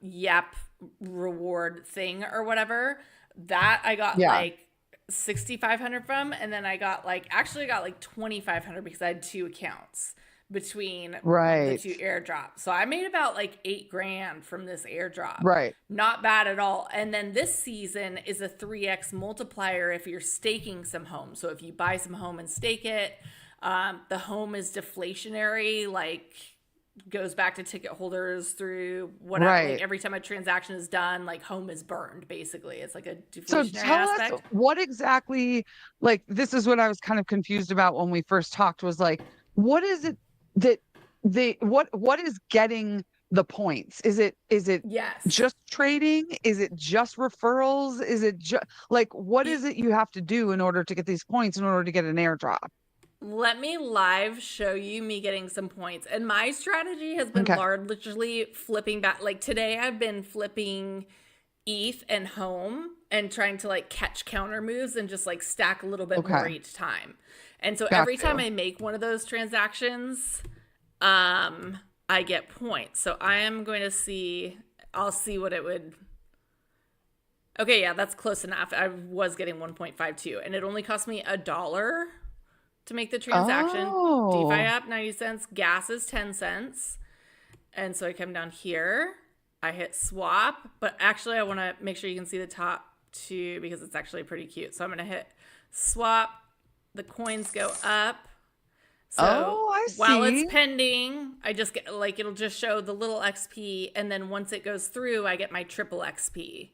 Yap reward thing or whatever, that I got Yeah. like 6,500 from, and then I got like 2,500 because I had 2 accounts. between the Right. two airdrops. So I made about like $8,000 from this airdrop. Right. Not bad at all. And then this season is a 3x multiplier if you're staking some home. So if you buy some home and stake it, the home is deflationary, like goes back to ticket holders through whatever. Right. Like every time a transaction is done, like home is burned. Basically, it's like a So deflationary tell us aspect. what exactly, like, this is what I was kind of confused about when we first talked, was like, what is it that what is getting the points? Is it Yes. just trading? Is it just referrals? Is it just like, what is it you have to do in order to get these points in order to get an airdrop? Let me live show you me getting some points. And my strategy has been Okay. largely flipping back. Like today, I've been flipping ETH and home and trying to like catch counter moves and just like stack a little bit more Okay. each time. And so Got every time you. I make one of those transactions, I get points. So I am going to see, I'll see what it would. Okay, yeah, that's close enough. I was getting 1.52 and it only cost me $1 to make the transaction. DeFi Oh. app 90 cents, gas is 10 cents. And so I come down here, I hit swap, but actually I want to make sure you can see the top two because it's actually pretty cute. So I'm going to hit swap, the coins go up. So Oh, I while it's see. pending, I just get like it'll just show the little XP, and then once it goes through, I get my triple XP.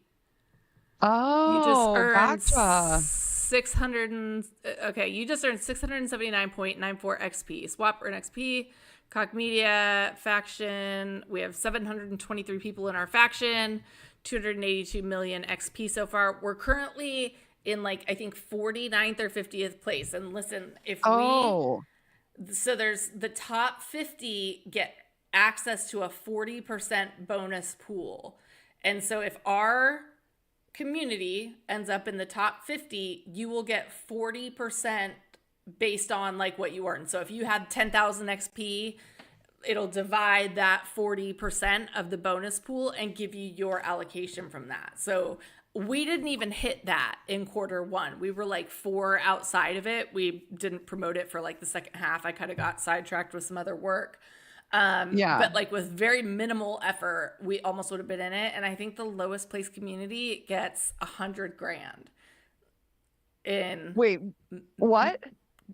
You just Oh, earned gotcha. 600 and okay, you just earned 679.94 XP. Swap earn XP. Cog Media faction. We have 723 people in our faction. 282 million XP so far. We're currently in like I think 49th or 50th place. And listen, if we Oh. so there's the top 50 get access to a 40% bonus pool. And so if our community ends up in the top 50, you will get 40% based on like what you earn. So if you had 10,000 XP, it'll divide that 40% of the bonus pool and give you your allocation from that. So we didn't even hit that in Q1. We were like 4 outside of it. We didn't promote it for like the second half. I kind of got sidetracked with some other work. Yeah. But like with very minimal effort, we almost would have been in it. And I think the lowest place community gets 100,000 in Wait, what?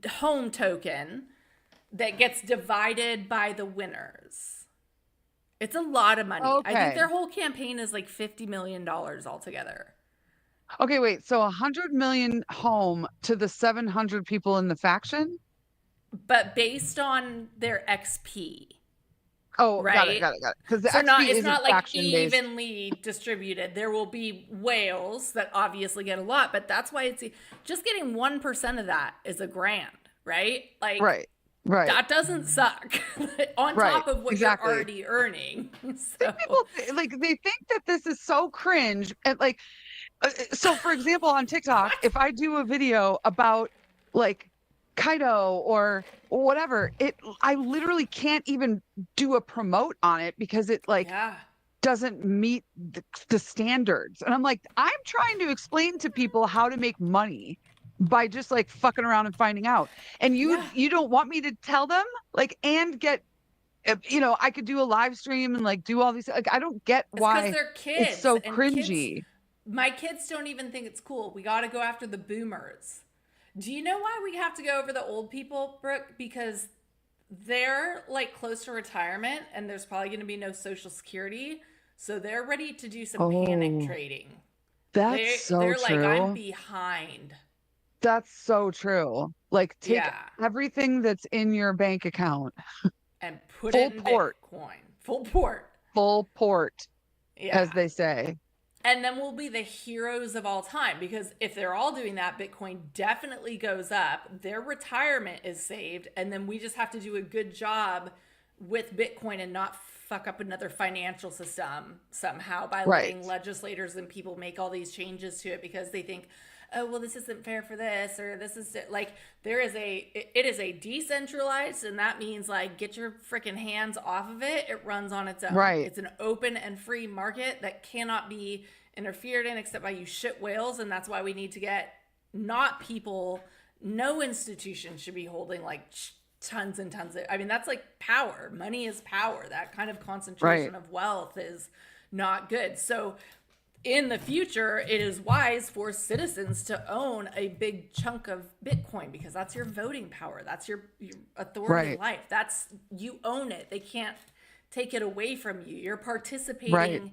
home token that gets divided by the winners. It's a lot of money. I think Okay. their whole campaign is like $50 million altogether. Okay, wait. So 100 million home to the 700 people in the faction? But based on their XP, Oh, got it, right? got it, got it. Because the So not XP it's isn't not like faction based. evenly distributed. There will be whales that obviously get a lot, but that's why it's just getting 1% of that is $1,000, right? Like Right, right, that doesn't suck on right. top of what Exactly. you're already earning. So People like they think that this is so cringe. And like, so for example, on TikTok, what? if I do a video about like Kaido or whatever, I literally can't even do a promote on it because it like Yeah. doesn't meet the standards. And I'm like, I'm trying to explain to people how to make money by just like fucking around and finding out. And you Yeah. you don't want me to tell them like and get I could do a live stream and like do all these like I don't get It's because why they're it's kids so and kids. cringy. My kids don't even think it's cool. We got to go after the boomers. Do you know why we have to go over the old people, Brooke? Because they're like close to retirement and there's probably going to be no social security. So they're ready to do some panic Oh, trading. that's They so they're like I'm true. behind. That's so true. Like take Yeah, everything that's in your bank account, and put full it in port, Bitcoin. Full port. full port, as Yeah. they say. And then we'll be the heroes of all time because if they're all doing that, Bitcoin definitely goes up. Their retirement is saved. And then we just have to do a good job with Bitcoin and not fuck up another financial system somehow by Right. letting legislators and people make all these changes to it because they think, oh, well, this isn't fair for this or this is like it is a decentralized and that means like get your freaking hands off of it. It runs on its own. Right. It's an open and free market that cannot be interfered in except by you shit whales. And that's why we need to get not people, no institution should be holding like tons and tons of, I mean, that's like power. Money is power. That kind of concentration of wealth is not good. So in the future, it is wise for citizens to own a big chunk of Bitcoin, because that's your voting power. That's your authority in life. That's, you own it. They can't take it away from you. You're participating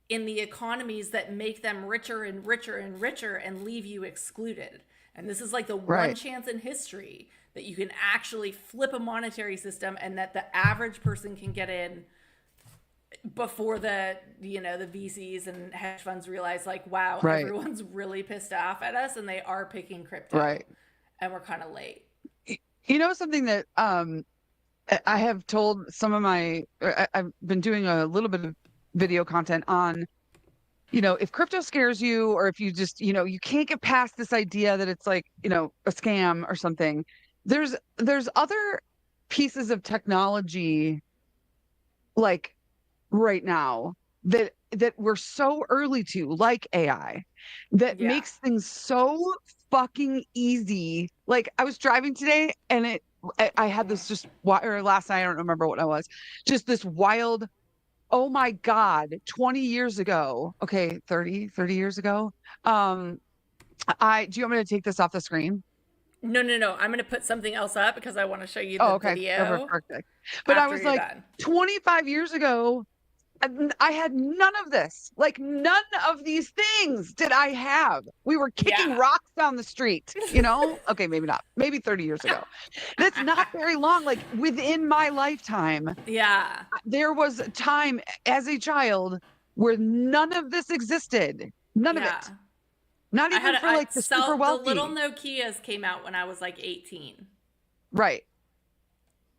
in the economies that make them richer and richer and richer and leave you excluded. And this is like the one chance in history that you can actually flip a monetary system, and that the average person can get in before the VCs and hedge funds realize, like, wow, everyone's really pissed off at us and they are picking crypto, and we're kind of late. You know, something that I have told some of my, I've been doing a little bit of video content on, you know, if crypto scares you, or if you just, you know, you can't get past this idea that it's like, you know, a scam or something, there's other pieces of technology, like right now, that we're so early to, like AI, that makes things so fucking easy. Like, I was driving today and I had this just, or last night, I don't remember what I was, just this wild, oh my God, 20 years ago, okay, 30 years ago. Do you want me to take this off the screen? No. I'm going to put something else up because I want to show you the video. Perfect. But I was like, 25 years ago, I had none of this. Like, none of these things did I have. We were kicking rocks down the street, you know? Okay, maybe not. Maybe 30 years ago. That's not very long. Like, within my lifetime, there was a time as a child where none of this existed. None of it. Not even for like the super wealthy. The little Nokias came out when I was like 18. Right.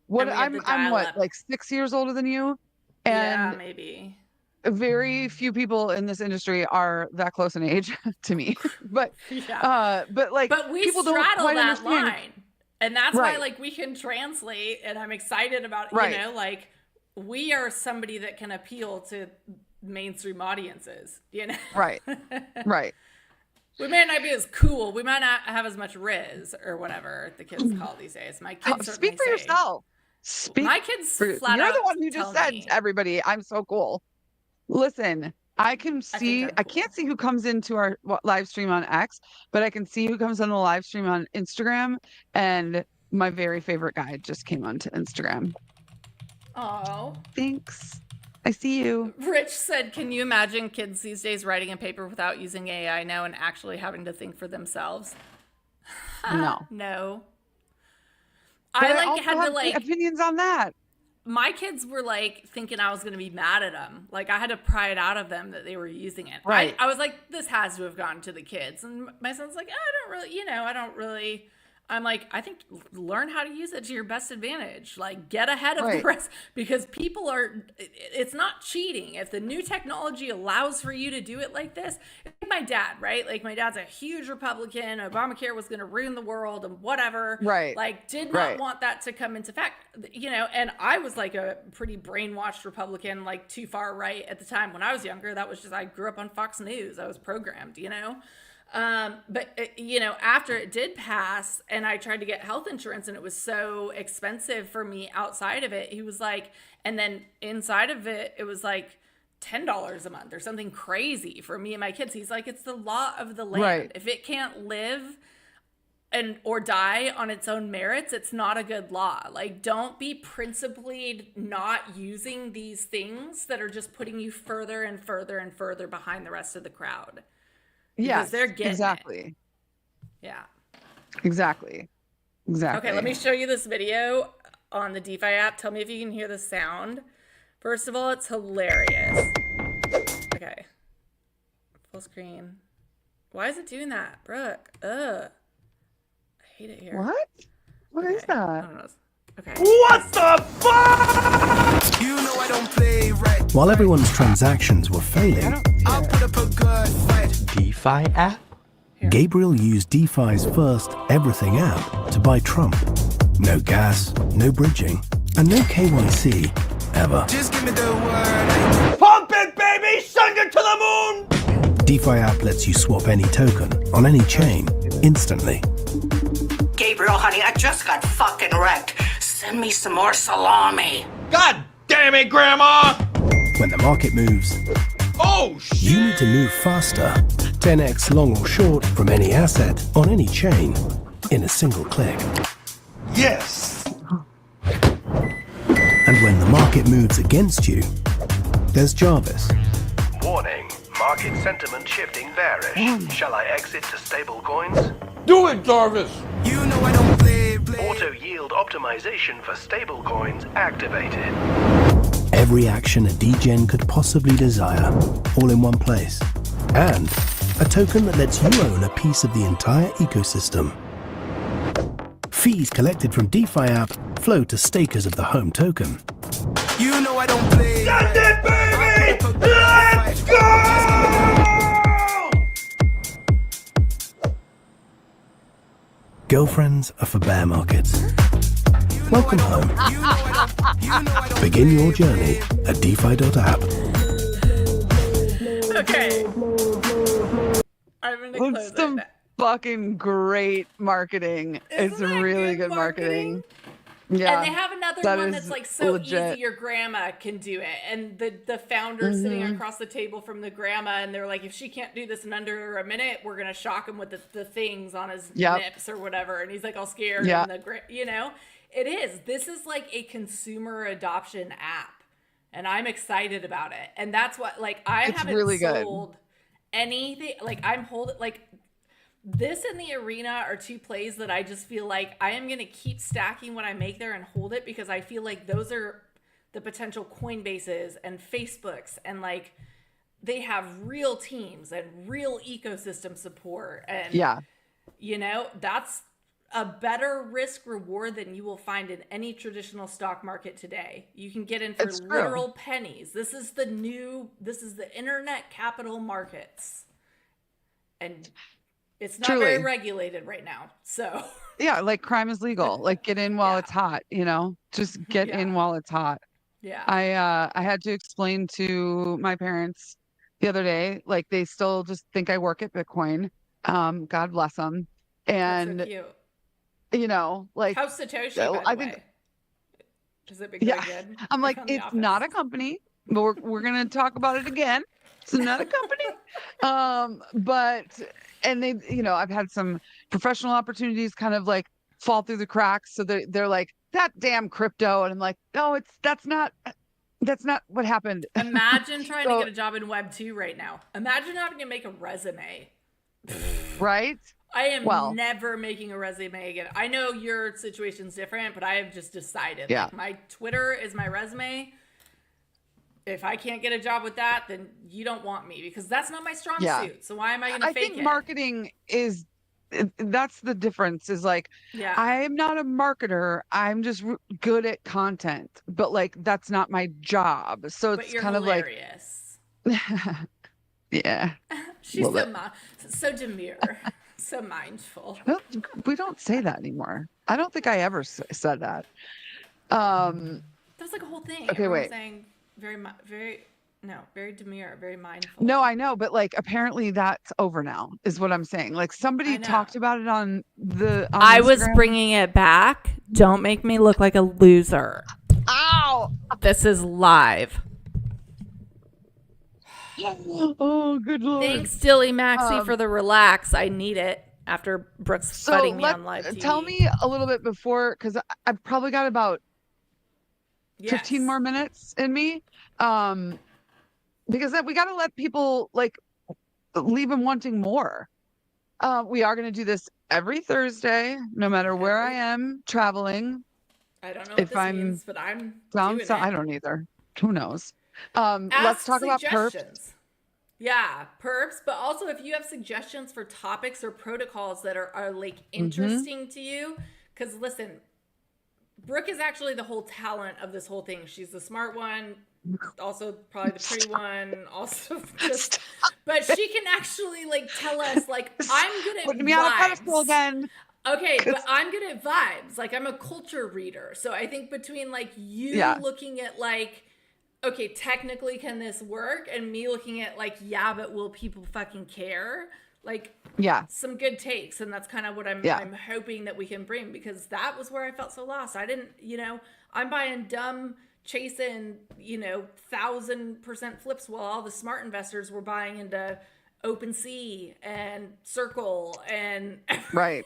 What I'm what, like 6 years older than you? And maybe. Very few people in this industry are that close in age to me. But we people straddle that line. And that's why, like, we can translate, and I'm excited about, you know, like, we are somebody that can appeal to mainstream audiences, you know? Right. We may not be as cool. We might not have as much riz or whatever the kids call it these days. My kids speak for yourself. My kids flat You're out the one who just said to everybody, I'm so cool. Listen, I can't see who comes into our live stream on X, but I can see who comes on the live stream on Instagram. And my very favorite guy just came onto Instagram. Oh, thanks. I see you. Rich said, can you imagine kids these days writing a paper without using AI now and actually having to think for themselves? No. But I had to opinions on that. My kids were like thinking I was going to be mad at them. Like, I had to pry it out of them that they were using it. Right. I was like, this has to have gone to the kids. And my son's like, I don't really. I'm like, I think learn how to use it to your best advantage. Like, get ahead of the rest, because people it's not cheating. If the new technology allows for you to do it like this, like my dad, right? Like, my dad's a huge Republican. Obamacare was going to ruin the world and whatever. Right. Like, did not want that to come into effect, you know, and I was like a pretty brainwashed Republican, like too far right at the time when I was younger. That was just, I grew up on Fox News. I was programmed, you know? But you know, after it did pass and I tried to get health insurance and it was so expensive for me outside of it, he was like, and then inside of it, it was like $10 a month or something crazy for me and my kids. He's like, it's the law of the land. Right. If it can't live or die on its own merits, it's not a good law. Like, don't be principally not using these things that are just putting you further and further and further behind the rest of the crowd. Because they're getting it. Yeah. Exactly. Okay, let me show you this video on the DeFi app. Tell me if you can hear the sound. First of all, it's hilarious. Okay. Full screen. Why is it doing that, Brooke? Ugh. I hate it here. What is that? I don't know. Okay. What the fuck? You know I don't play right. While everyone's transactions were failing, I'll put up a good fight. DeFi app? Gabriel used DeFi's first everything app to buy Trump. No gas, no bridging, and no KYC ever. Just give me the word. Pump it, baby! Send it to the moon! DeFi app lets you swap any token on any chain instantly. Gabriel, honey, I just got fucking wrecked. Send me some more salami. God damn it, Grandma! When the market moves, Oh, shit! you need to move faster. 10x long or short from any asset on any chain in a single click. Yes! And when the market moves against you, there's Jarvis. Warning, market sentiment shifting bearish. Shall I exit to stable coins? Do it, Jarvis! You know I don't play. Auto yield optimization for stable coins activated. Every action a degen could possibly desire, all in one place. And a token that lets you own a piece of the entire ecosystem. Fees collected from DeFi app flow to stakers of the home token. You know I don't play. That's it, baby! Let's go! Girlfriends are for bear markets. Welcome home. Begin your journey at DeFi.app. Okay. I'm gonna close It's some it. fucking great marketing. It's Isn't that really good good marketing. Yeah. And they have another that one is that's like so legit. easy your grandma can do it. And the founder sitting Mm-hmm. across the table from the grandma, and they're like, if she can't do this in under a minute, we're gonna shock him with the things on his Yep. nips or whatever. And he's like all scared. Yeah. And you know, it is. This is like a consumer adoption app, and I'm excited about it. And that's what I It's haven't really good. sold anything. I'm holding this and the arena are two plays that I just feel like I am going to keep stacking what I make there and hold it, because I feel like those are the potential Coinbases and Facebooks, and they have real teams and real ecosystem support. And, Yeah. you know, that's a better risk reward than you will find in any traditional stock market today. You can get in for It's true. literal pennies. This is the internet capital markets. And it's not very Truly. regulated right now. So Yeah, like crime is legal. Like get in while Yeah. it's hot, you know? Just get Yeah. in while it's hot. yeah. I had to explain to my parents the other day, like they still just think I work at Bitcoin. God bless them. That's And so cute. you know, like How's Satoshi, so by the I think- way? Has it been Yeah, going good? I'm like, around the it's not a office? company, but we're gonna talk about it again. It's not a company. But and they, you know, I've had some professional opportunities kind of like fall through the cracks. So they're like, that damn crypto. And I'm like, no, that's not what happened. Imagine trying So- to get a job in Web 2 right now. Imagine having to make a resume. Right? I am Well- never making a resume again. I know your situation's different, but I have just decided. Yeah. Like, my Twitter is my resume. If I can't get a job with that, then you don't want me, because that's not my strong Yeah. suit. So why am I going to I fake think it? marketing is that's the difference is like Yeah. I'm not a marketer. I'm just good at content, but like that's not my job. So but it's you're kind hilarious. of like yeah. She's Love so demure, so mindful. Well, we don't say that anymore. I don't think I ever said that. That was like a whole thing. Okay, Everyone was wait. saying very demure, very mindful. No, I know, but like apparently that's over now is what I'm saying. Like somebody I know. talked about it on I was Instagram. bringing it back. Don't make me look like a loser. Ow! This is live. Oh, good lord. Thanks, Dilly Maxie, for the relax. I need it after Brooks So fighting me on live TV. tell me a little bit before, because I've probably got about 15 Yes. more minutes in me. Because we got to let people like leave them wanting more. We are going to do this every Thursday, no matter where I am traveling. I don't know if what this I'm means, but I'm Down doing south, it. I don't either. Who knows? Let's Ask talk about perps. suggestions. Yeah, perps, but also if you have suggestions for topics or protocols that are like interesting to you, because listen, Brooke is actually the whole talent of this whole thing. She's the smart one, also probably the pretty one, also just, but she can actually like tell us like I'm good at Putting me on a pedestal vibes. again. Okay, but I'm good at vibes. Like I'm a culture reader. So I think between like you Yeah. looking at like, okay, technically can this work? And me looking at like, yeah, but will people fucking care? Like, Yeah. some good takes, and that's kind of what I'm hoping that we can bring, because that was where I felt so lost. I didn't, I'm buying dumb, chasing, 1,000% flips while all the smart investors were buying into OpenSea and Circle and Right.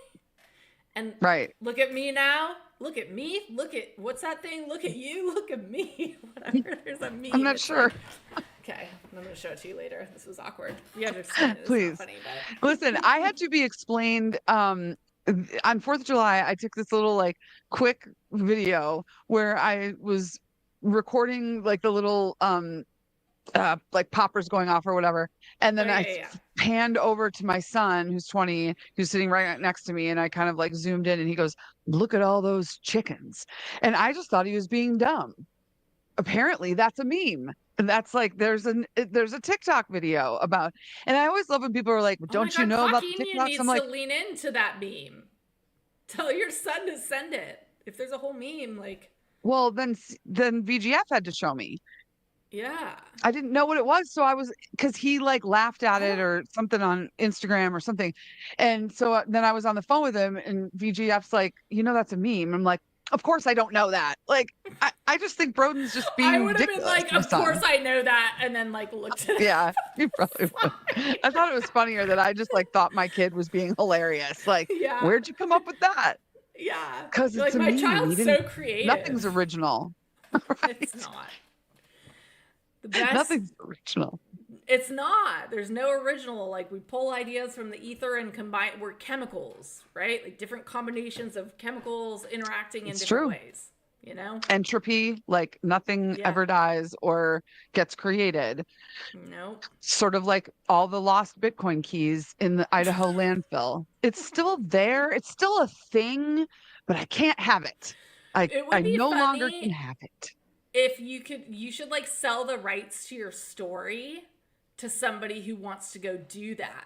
and Right. look at me now. Look at me. Look at, what's that thing? Look at you. Look at me. Whatever. There's a meme. I'm not It's sure. like, okay, I'm going to show it to you later. This was awkward. You have to explain it. It's Please. not funny, but Listen, I had to be explained on 4th of July. I took this little like quick video where I was recording like the little like poppers going off or whatever, and then I panned over to my son who's 20, who's sitting right next to me, and I kind of like zoomed in, and he goes, "Look at all those chickens," and I just thought he was being dumb. Apparently that's a meme. And that's like there's a TikTok video about, and I always love when people are like, "Don't you know about the TikToks?" needs I'm like, to lean into that meme. Tell your son to send it. If there's a whole meme, like, well, then VGF had to show me. yeah, I didn't know what it was, so I was, because he like laughed at it or something on Instagram or something, and so then I was on the phone with him, and VGF's like, that's a meme. I'm like, of course I don't know that. Like, I just think Broden's just being I would have been ridiculous. like, of course I know that, and then like looked at it. Yeah, you probably would. I thought it was funnier that I just like thought my kid was being hilarious. Like, where'd you come up with that? Yeah, because it's like, a my meme. child's so creative. Nothing's original. Right? It's not. The best. Nothing's original. It's not. There's no original. Like, we pull ideas from the ether and combine. We're chemicals, right? Like different combinations of chemicals interacting in different ways. Entropy, like nothing ever dies or gets created. Nope. Sort of like all the lost Bitcoin keys in the Idaho landfill. It's still there. It's still a thing, but I can't have it. I no longer can have it. If you should like sell the rights to your story to somebody who wants to go do that.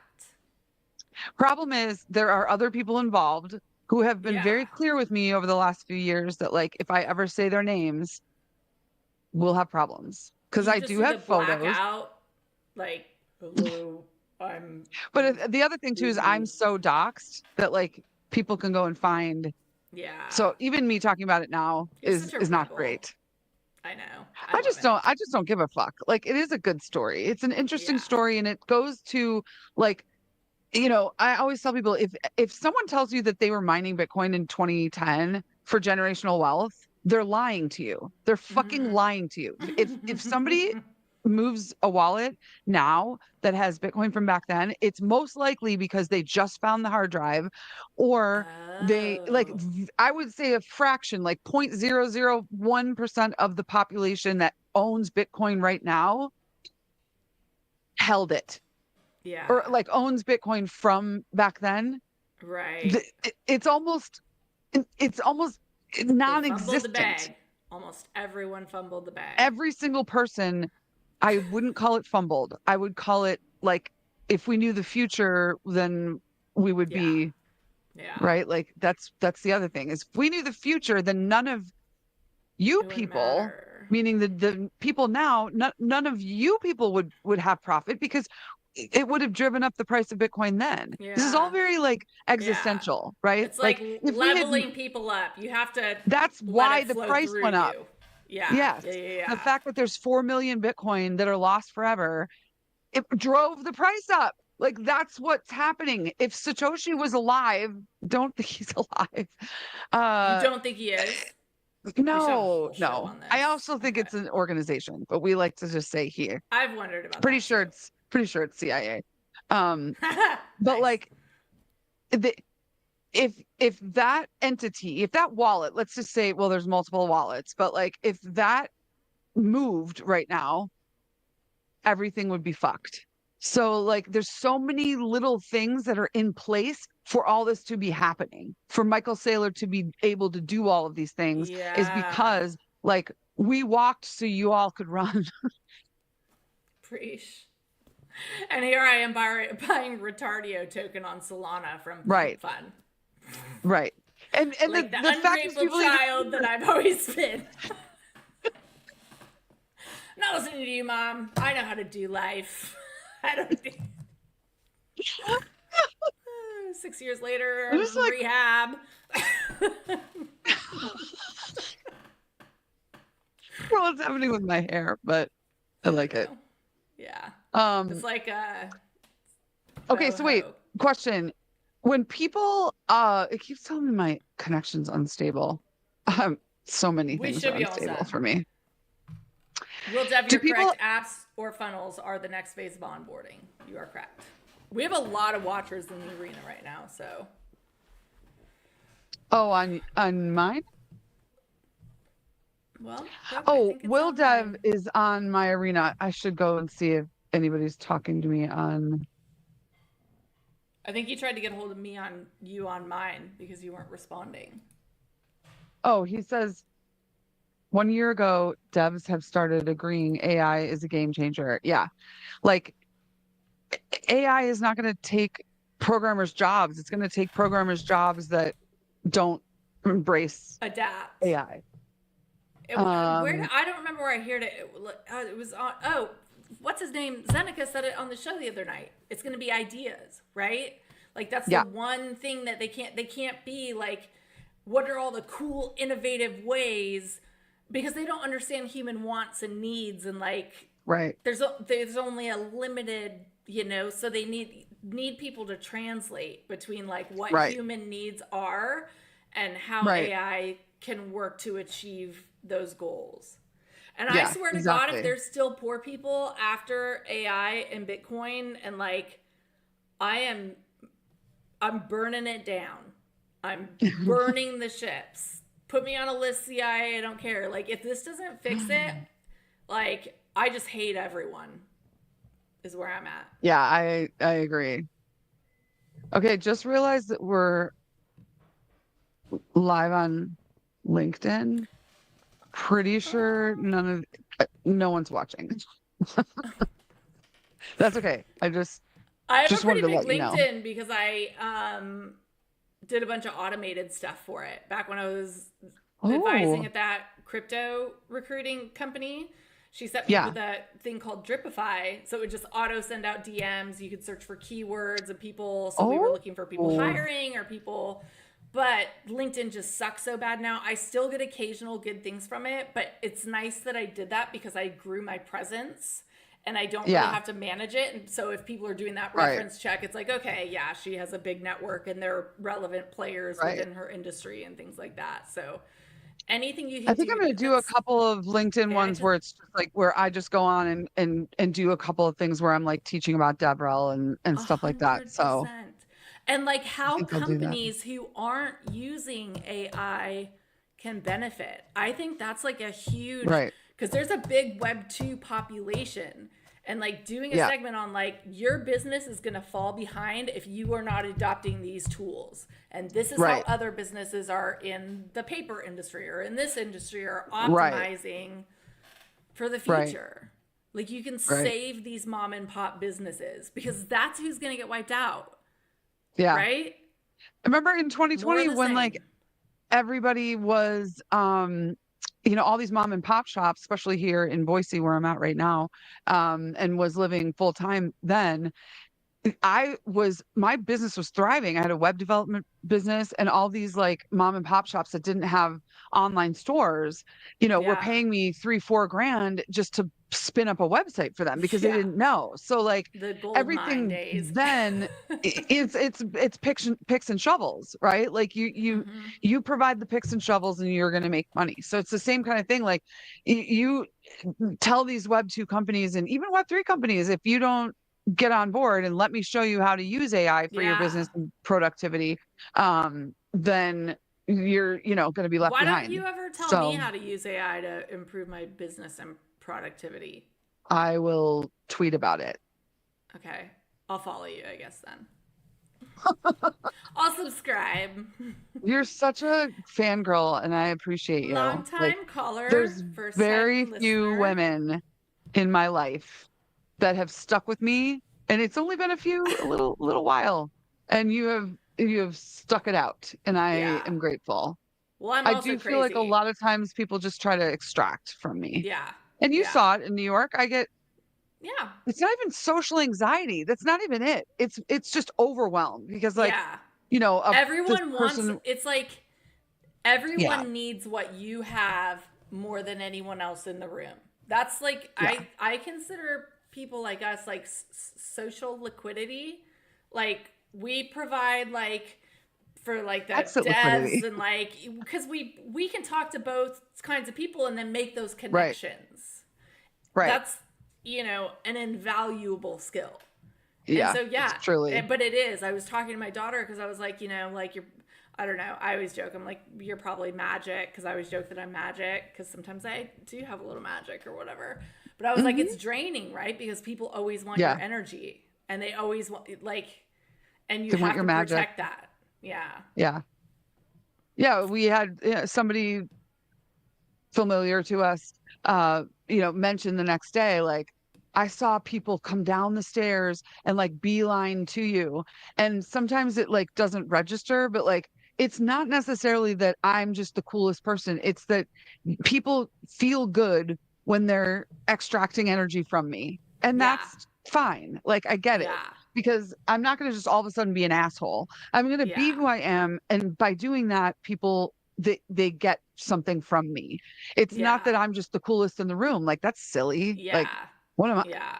Problem is, there are other people involved who have been very clear with me over the last few years that, like, if I ever say their names, we'll have problems. Because I do have photos. Out, like, hello, I'm. But the other thing too is I'm so doxxed that like people can go and find. Yeah. So even me talking about it now is not great. I know. I just don't give a fuck. Like, it is a good story. It's an interesting story, and it goes to like, I always tell people, if someone tells you that they were mining Bitcoin in 2010 for generational wealth, they're lying to you. They're fucking lying to you. If somebody moves a wallet now that has Bitcoin from back then, it's most likely because they just found the hard drive, or they like, I would say a fraction, like 0.001% of the population that owns Bitcoin right now held it. Yeah. Or like owns Bitcoin from back then. Right. It's almost non-existent. The bag. Almost everyone fumbled the bag. Every single person. I wouldn't call it fumbled. I would call it like, if we knew the future, then we would be right. Like that's the other thing, is if we knew the future, then none of you people, meaning the people now, none of you people would have profit, because it would have driven up the price of Bitcoin then. Yeah. This is all very like existential, right? It's like leveling people up. You have to. That's why the price went up. Yeah. Yes. Yeah. The fact that there's 4 million Bitcoin that are lost forever, it drove the price up. Like, that's what's happening. If Satoshi was alive, don't think he's alive. You don't think he is? No. I also think it's an organization, but we like to just say here. I've wondered about. Pretty sure it's CIA. But like, if that entity, if that wallet, let's just say, well, there's multiple wallets, but like, if that moved right now, everything would be fucked. So like, there's so many little things that are in place for all this to be happening. For Michael Saylor to be able to do all of these things is because like, we walked so you all could run. Preach. And here I am buying Retardio token on Solana from Fun. Right. And like the ungrateful child that I've always been. I'm not listening to you, Mom. I know how to do life. I don't think. 6 years later, I'm I'm just in like- rehab. Well, what's happening with my hair, but I like it. Yeah. Um, It's like okay, so wait, FAFO. question. When people, it keeps telling me my connection's unstable. So many We things should are be almost unstable done. for me. Will Dev, Do you're correct. people- Apps or funnels are the next phase of onboarding. You are correct. We have a lot of watchers in the arena right now, so. Oh, on mine? Well, Dev, I Oh, think it's Will on Dev mine. is on my arena. I should go and see if anybody's talking to me on. I think he tried to get a hold of me on you on mine because you weren't responding. Oh, he says 1 year ago, devs have started agreeing AI is a game changer. Yeah. Like AI is not going to take programmers' jobs. It's going to take programmers' jobs that don't embrace Adapt. AI. I don't remember where I heard it. It was on. Oh, what's his name? Zeneca said it on the show the other night. It's going to be ideas, right? Like that's Yeah. the one thing that they can't be like. What are all the cool, innovative ways? Because they don't understand human wants and needs, and like Right. there's only a limited, so they need people to translate between like what Right. human needs are and how Right. AI can work to achieve those goals. And Yeah, I swear to God, exactly. if there's still poor people after AI and Bitcoin, and like I'm burning it down. I'm burning the ships. Put me on a list, CIA. I don't care. Like if this doesn't fix it, like I just hate everyone. Is where I'm at. Yeah, I agree. Okay, just realized that we're live on LinkedIn. Pretty sure no one's watching. That's okay. I I have just a pretty wanted to big let you know. LinkedIn because I did a bunch of automated stuff for it back when I was advising at that crypto recruiting company. She set me up with a thing called Dripify, so it would just auto send out DMs. You could search for keywords of people. So we were looking for people hiring or people. But LinkedIn just sucks so bad now. I still get occasional good things from it, but it's nice that I did that because I grew my presence and I don't really have to manage it. And so if people are doing that reference check, it's like, okay, yeah, she has a big network and they're relevant players within her industry and things like that. So anything you can do. I think I'm going to do a couple of LinkedIn ones where it's just like where I just go on and do a couple of things where I'm like teaching about DevRel and stuff like that. So 100%. And like how think I'll do that. companies who aren't using AI can benefit. I think that's like a huge, because there's a big Web 2 population, and like doing a segment on like your business is going to fall behind if you are not adopting these tools. And this is how other businesses are in the paper industry or in this industry are optimizing for the future. Like you can save these mom and pop businesses because that's who's going to get wiped out. Yeah. Right? I remember in 2020 when like everybody was all these mom and pop shops, especially here in Boise where I'm at right now, and was living full time then. My business was thriving. I had a web development business and all these like mom and pop shops that didn't have online stores, were paying me $3-4 grand just to spin up a website for them because they didn't know. So like the gold everything mine days. then it's picks and shovels, right? Like you provide the picks and shovels and you're going to make money. So it's the same kind of thing. Like you tell these Web 2 companies and even Web 3 companies, if you don't get on board and let me show you how to use AI for your business and productivity, then you're, going to be left behind. Why don't you ever tell me how to use AI to improve my business and productivity? I will tweet about it. Okay. I'll follow you, I guess, then. I'll subscribe. You're such a fangirl and I appreciate you. Long time caller. There's very first-time few listener. women in my life that have stuck with me, and it's only been a little while, and you have stuck it out, and I am grateful. Well, I'm I also do crazy. feel like a lot of times people just try to extract from me. Yeah. And you saw it in New York. It's not even social anxiety. That's not even it. It's just overwhelmed because like everyone wants, person. it's like everyone needs what you have more than anyone else in the room. That's like, I consider people like us like social liquidity. Like we provide like for like the Exit devs liquidity. and like, because we can talk to both kinds of people and then make those connections. Right. That's, an invaluable skill. Yeah. And so, It's truly. but it is. I was talking to my daughter because I was like, like I don't know. I always joke. I'm like, you're probably magic, because I always joke that I'm magic, because sometimes I do have a little magic or whatever. But I was like, it's draining, right? Because people always want your energy, and they always want and you have to protect that. Yeah. Yeah. Yeah. We had somebody familiar to us, mention the next day, like, I saw people come down the stairs and like beeline to you. And sometimes it like doesn't register, but like, it's not necessarily that I'm just the coolest person. It's that people feel good when they're extracting energy from me. And that's fine. Like, I get it, because I'm not going to just all of a sudden be an asshole. I'm going to be who I am. And by doing that, people, they get something from me. It's not that I'm just the coolest in the room. Like, that's silly. Yeah. Like, what am I? Yeah.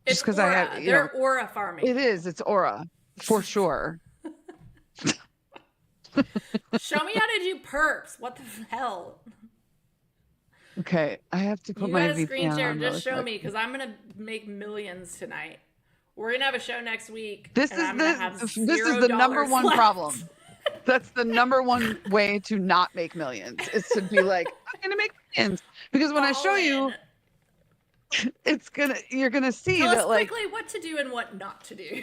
Just because I have, they're aura farming. It is. It's aura for sure. Show me how to do perps. What the hell? Okay, I have to put you my got a VPN screen share. on Just really show quick. me, because I'm gonna make millions tonight. We're gonna have a show next week. This is the number one left. problem. That's the number one way to not make millions, is to be like, I'm gonna make millions, because when I show you, you're gonna see Tell that us like quickly what to do and what not to do.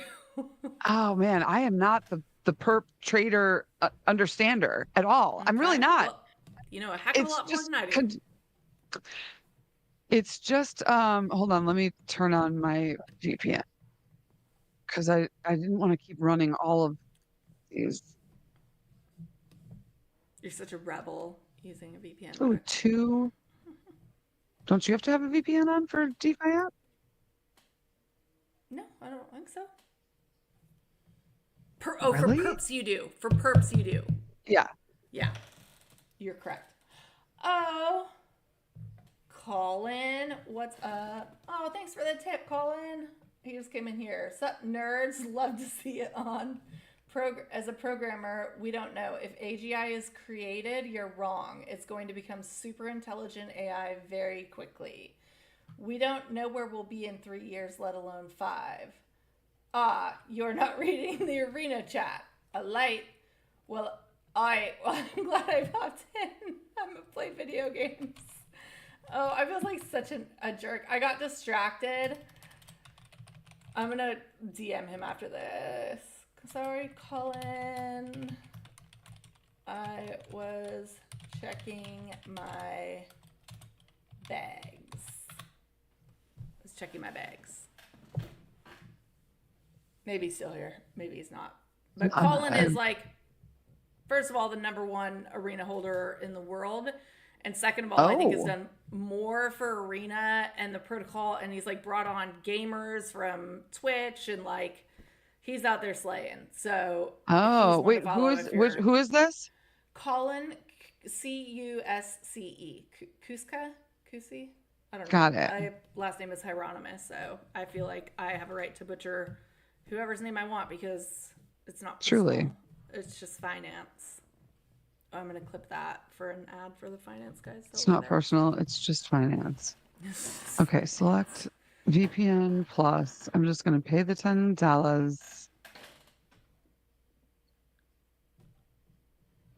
Oh man, I am not the perp trader understander at all. Okay. I'm really not. Well, a heck of a lot more than I do. It's just hold on, let me turn on my VPN, because I didn't want to keep running all of these. You're such a rebel using a VPN. Oh, two. Don't you have to have a VPN on for DeFi app? No, I don't think so. Really? For perps you do. For perps you do. Yeah. Yeah. You're correct. Oh. Colin, what's up? Oh, thanks for the tip, Colin. He just came in here. Sup, nerds? Love to see it on. As a programmer, we don't know. If AGI is created, you're wrong. It's going to become super intelligent AI very quickly. We don't know where we'll be in 3 years, let alone 5. You're not reading the arena chat. A light. Well, I'm glad I popped in. I'm gonna play video games. Oh, I feel like such a jerk. I got distracted. I'm gonna DM him after this. Sorry, Colin. I was checking my bags. Maybe he's still here. Maybe he's not. But Colin is like, first of all, the #1 arena holder in the world. And second of all, I think has done more for arena and the protocol. And he's like brought on gamers from Twitch, and like he's out there slaying. So wait, who is this? Colin, Cusce. Kusi? I don't know. Got it. My last name is Hieronymus, so I feel like I have a right to butcher whoever's name I want, because it's not personal. Truly. It's just finance. I'm going to clip that for an ad for the finance guys. It's not personal. It's just finance. Okay, select VPN Plus. I'm just going to pay the $10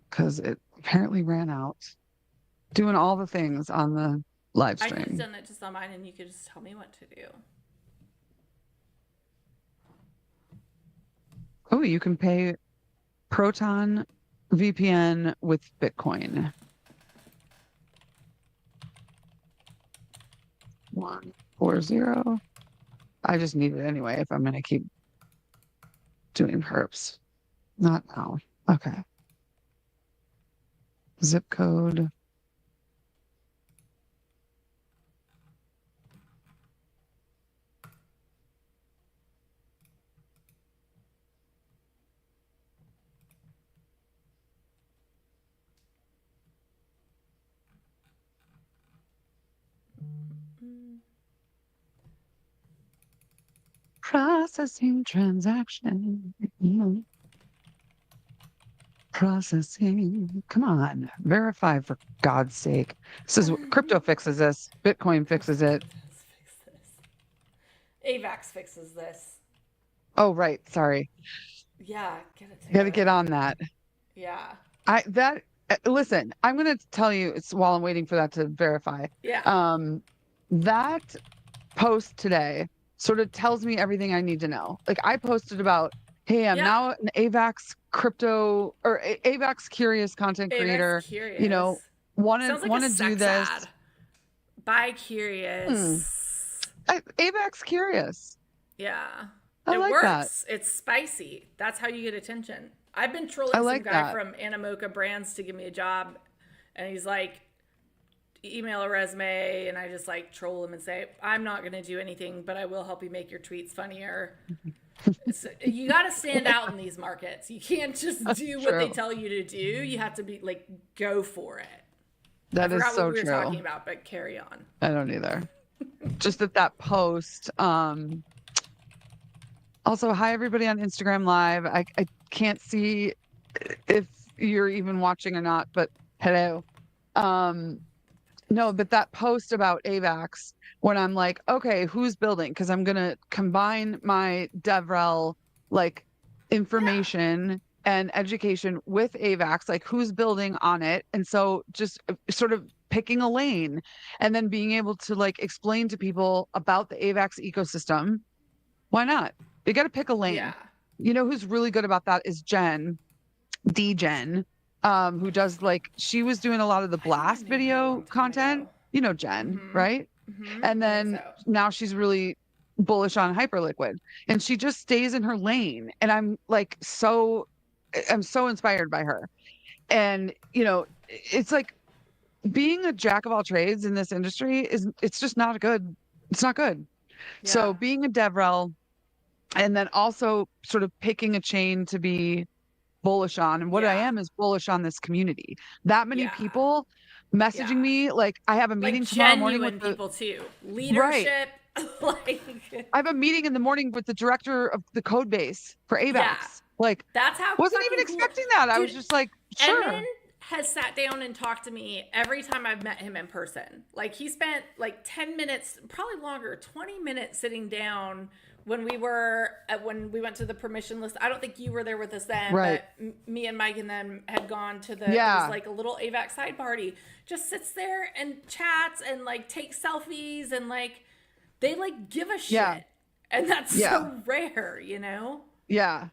because it apparently ran out. Doing all the things on the live stream. I could have done it just on mine, and you could just tell me what to do. Oh, you can pay Proton VPN with Bitcoin. 140. I just need it anyway if I'm going to keep doing perps. Not now. Okay. Zip code. Processing transaction. Processing. Come on. Verify for God's sake. This is crypto fixes this. Bitcoin fixes it. AVAX fixes this. Oh, right. Sorry. Yeah, get it together. Gotta get on that. Yeah. Listen, I'm gonna tell you it's while I'm waiting for that to verify. Yeah. That post today sort of tells me everything I need to know. Like I posted about, hey, I'm now an AVAX crypto or AVAX curious content creator. AVAX curious. You know, want Sounds to like a do sex this. ad. Buy curious. AVAX curious. Yeah. I like works. that. It's spicy. That's how you get attention. I've been trolling some guy from Animoca Brands to give me a job, and he's like, email a resume, and I just like troll him and say, I'm not going to do anything, but I will help you make your tweets funnier. You got to stand out in these markets. You can't just do what they tell you to do. You have to be like, go for it. That is so true. I forgot what we were talking about, but carry on. I don't either. Just that post. Also, hi everybody on Instagram Live. I can't see if you're even watching or not, but hello. No, but that post about AVAX, when I'm like, okay, who's building? Because I'm gonna combine my DevRel like information and education with AVAX, like who's building on it. And so just sort of picking a lane and then being able to like explain to people about the AVAX ecosystem. Why not? You got to pick a lane. Yeah. You know who's really good about that is Jen, who does like, she was doing a lot of the blast video content. You know Jen, right? Mm-hmm. And then now she's really bullish on Hyperliquid, and she just stays in her lane. And I'm so inspired by her. And you know, it's like being a jack of all trades in this industry it's just not good. It's not good. Yeah. So being a DevRel, and then also sort of picking a chain to be bullish on. And what I am is bullish on this community. That many people messaging me, like I have a meeting tomorrow morning with people too. Leadership. Right. I have a meeting in the morning with the director of the code base for AVAX. Yeah. Like that's how wasn't even expecting that. Dude, I was just like, sure. Edmund has sat down and talked to me every time I've met him in person. Like he spent like 10 minutes, probably longer, 20 minutes sitting down when we went to the permission list. I don't think you were there with us then, but me and Mike and them had gone to it was like a little AVAX side party. Just sits there and chats and like takes selfies and like they like give a shit. Yeah. And that's so rare, you know? Yeah.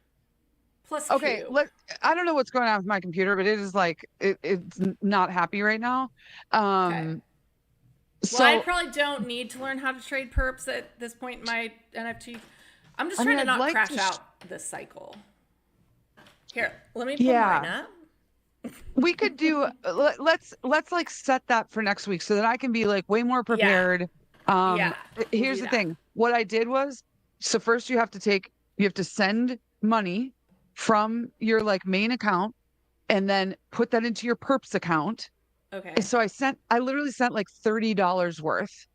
Plus okay, I don't know what's going on with my computer, but it is like it's not happy right now. Okay. So I probably don't need to learn how to trade perps at this point in my NFT. I'm just trying to not crash out this cycle. Here, let me pull mine up. We could do let's like set that for next week so that I can be like way more prepared. Here's the thing. What I did was, so first you have to send money from your like main account and then put that into your perps account. Okay. So I literally sent like $30 worth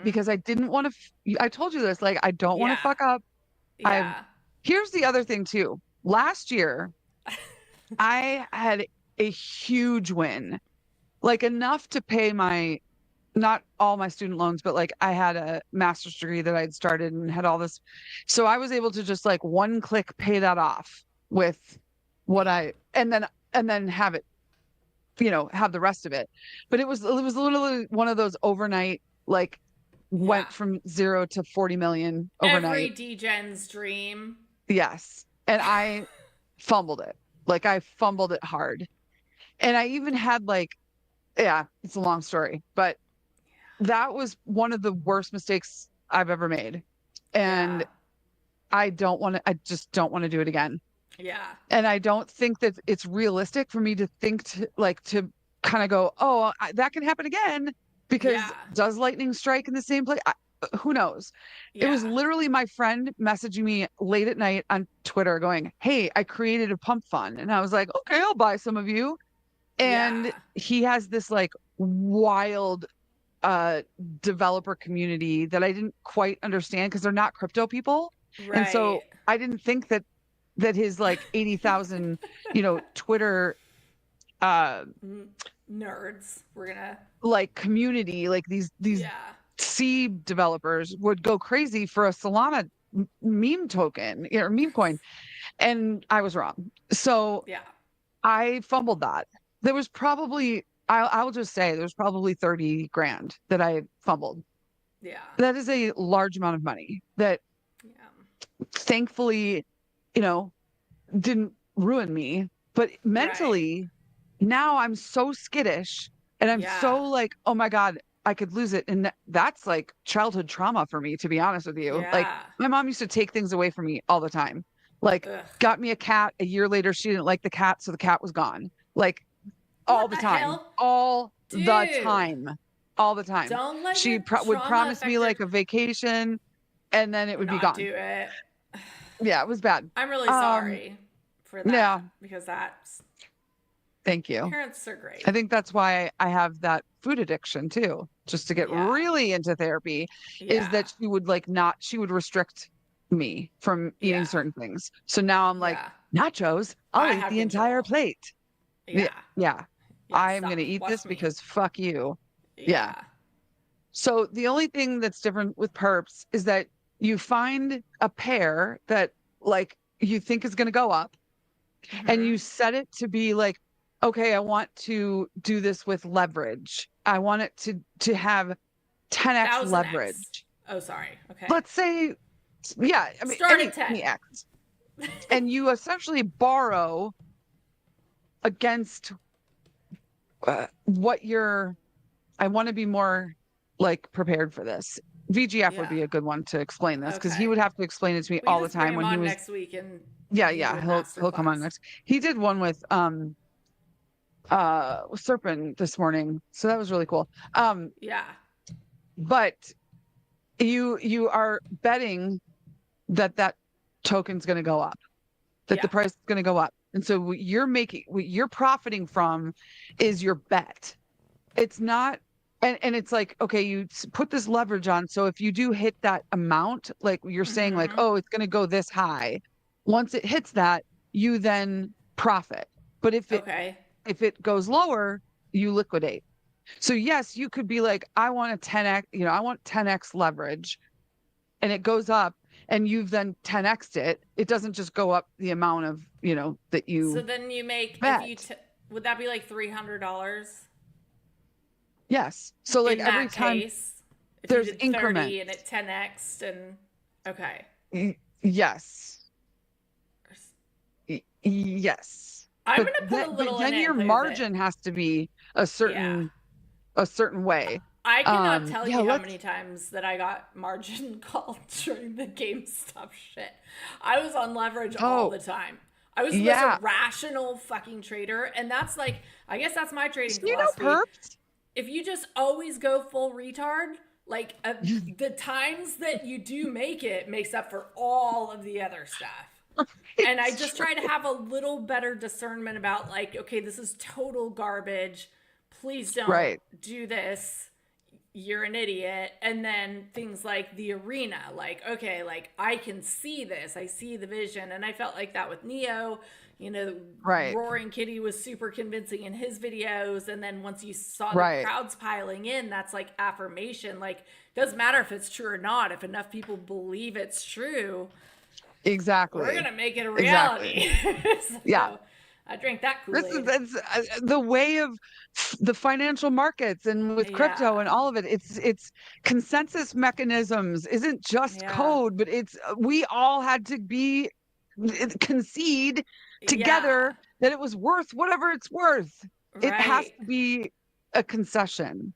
because I didn't want to, I told you this, like, I don't want to fuck up. Yeah. Here's the other thing too. Last year, I had a huge win, like enough to pay not all my student loans, but like I had a master's degree that I'd started and had all this. So I was able to just like one click pay that off with what and then have it, you know, have the rest of it. But it was literally one of those overnight, like went from 0 to 40 million overnight. Every DGen's dream. Yes. And I fumbled it. Like I fumbled it hard. And I even had like, it's a long story, but that was one of the worst mistakes I've ever made. And I just don't want to do it again. Yeah. And I don't think that it's realistic for me to think to kind of go, oh, that can happen again, because does lightning strike in the same place? Who knows? It was literally my friend messaging me late at night on Twitter going, hey, I created a pump fund. And I was like, okay, I'll buy some of you. And he has this like wild developer community that I didn't quite understand because they're not crypto people. And so Right. I didn't think that his like 80,000, Twitter Nerds. We're gonna. like community, like these Yeah. C developers would go crazy for a Solana meme token or meme coin. And I was wrong. So Yeah. I fumbled that. There was probably, I'll just say, there was probably 30 grand that I fumbled. Yeah. That is a large amount of money that Yeah. thankfully, didn't ruin me. But mentally, now I'm so skittish and I'm so like, oh my God, I could lose it. And that's like childhood trauma for me, to be honest with you. Like Yeah. my mom used to take things away from me all the time. Like Ugh. got me a cat. A year later, she didn't like the cat, so the cat was gone. Like all the time, hell? all the Dude. time, all the time. Don't let She your would trauma promise me affect like a vacation, and then it would be not gone. do it. Yeah, it was bad. I'm really sorry for that. Yeah. Because that's Thank you. parents are great. I think that's why I have that food addiction too, just to get Yeah. really into therapy, is that she would she would restrict me from eating certain things. So now I'm like, nachos, I'll eat the entire plate. Yeah. Yeah. I'm going to eat Watch this me. because fuck you. Yeah. So the only thing that's different with perps is that you find a pair that like you think is going to go up and you set it to be like, okay, I want to do this with leverage. I want it to have 10x 1000x. leverage. Oh, sorry. Okay. Let's say, yeah, I mean, Start at 10. any X. And you essentially borrow against what you're, I want to be more like prepared for this. VGF would be a good one to explain this because he would have to explain it to me all the time when he was next week and yeah, he'll come on next. He did one with Serpent this morning, so that was really cool. Yeah. But you are betting that token's going to go up, that the price is going to go up, and so what you're profiting from is your bet. It's not. And it's like, okay, you put this leverage on. So if you do hit that amount, like you're saying, like, oh, it's going to go this high. Once it hits that, you then profit. But if it goes lower, you liquidate. So yes, you could be like, I want a 10x, I want 10x leverage, and it goes up, and you've then 10x'd it. It doesn't just go up the amount of, that you. So then you make, bet. would that be like $300? Yes. So like in every that time case, if there's you did increment 30 and it 10x'd and okay. Yes. Yes. I'm gonna put a little then in it your and play with margin has to be a certain way. I cannot tell you how many times that I got margin called during the GameStop shit. I was on leverage all the time. I was a rational fucking trader, and that's like, I guess that's my trading philosophy. Perps? If you just always go full retard, like the times that you do make it makes up for all of the other stuff. And I just try to have a little better discernment about like, okay, this is total garbage. Please don't do this. You're an idiot. And then things like the arena, like, okay, like I can see this. I see the vision. And I felt like that with Neo. Roaring Kitty was super convincing in his videos. And then once you saw the crowds piling in, that's like affirmation. Like, doesn't matter if it's true or not. If enough people believe it's true, exactly, we're going to make it a reality. So, I drank that Kool-Aid. That's the way of the financial markets and with crypto and all of it. It's consensus mechanisms isn't just code, but we all had to concede together that it was worth whatever it's worth. It has to be a concession.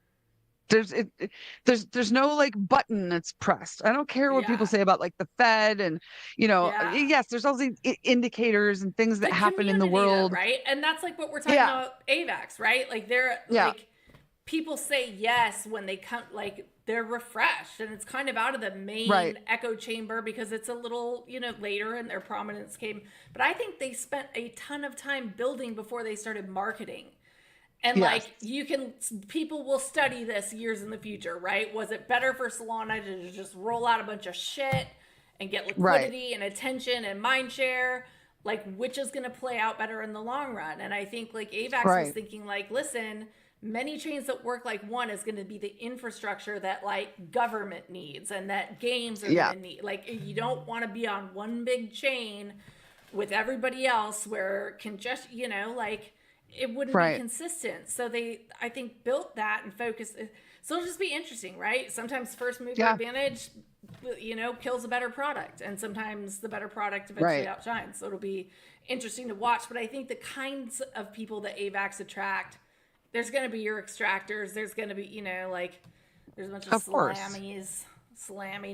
There's no like button that's pressed. I don't care what people say about like the Fed and yes, there's all these indicators and things that happen in the world, right? And that's like what we're talking about AVAX, right? Like they're like people say yes when they come, like they're refreshed, and it's kind of out of the main echo chamber because it's a little later and their prominence came. But I think they spent a ton of time building before they started marketing. And Yes. people will study this years in the future, right? Was it better for Solana to just roll out a bunch of shit and get liquidity and attention and mind share? Like, which is going to play out better in the long run? And I think like AVAX was thinking like, listen, many chains that work like one is going to be the infrastructure that like government needs and that games are going to need. Like, you don't want to be on one big chain with everybody else where like it wouldn't be consistent. So I think, built that and focused. So it'll just be interesting, right? Sometimes first mover advantage, kills a better product. And sometimes the better product eventually outshines. So it'll be interesting to watch. But I think the kinds of people that AVAX attract, there's going to be your extractors. There's going to be, there's a bunch of slammy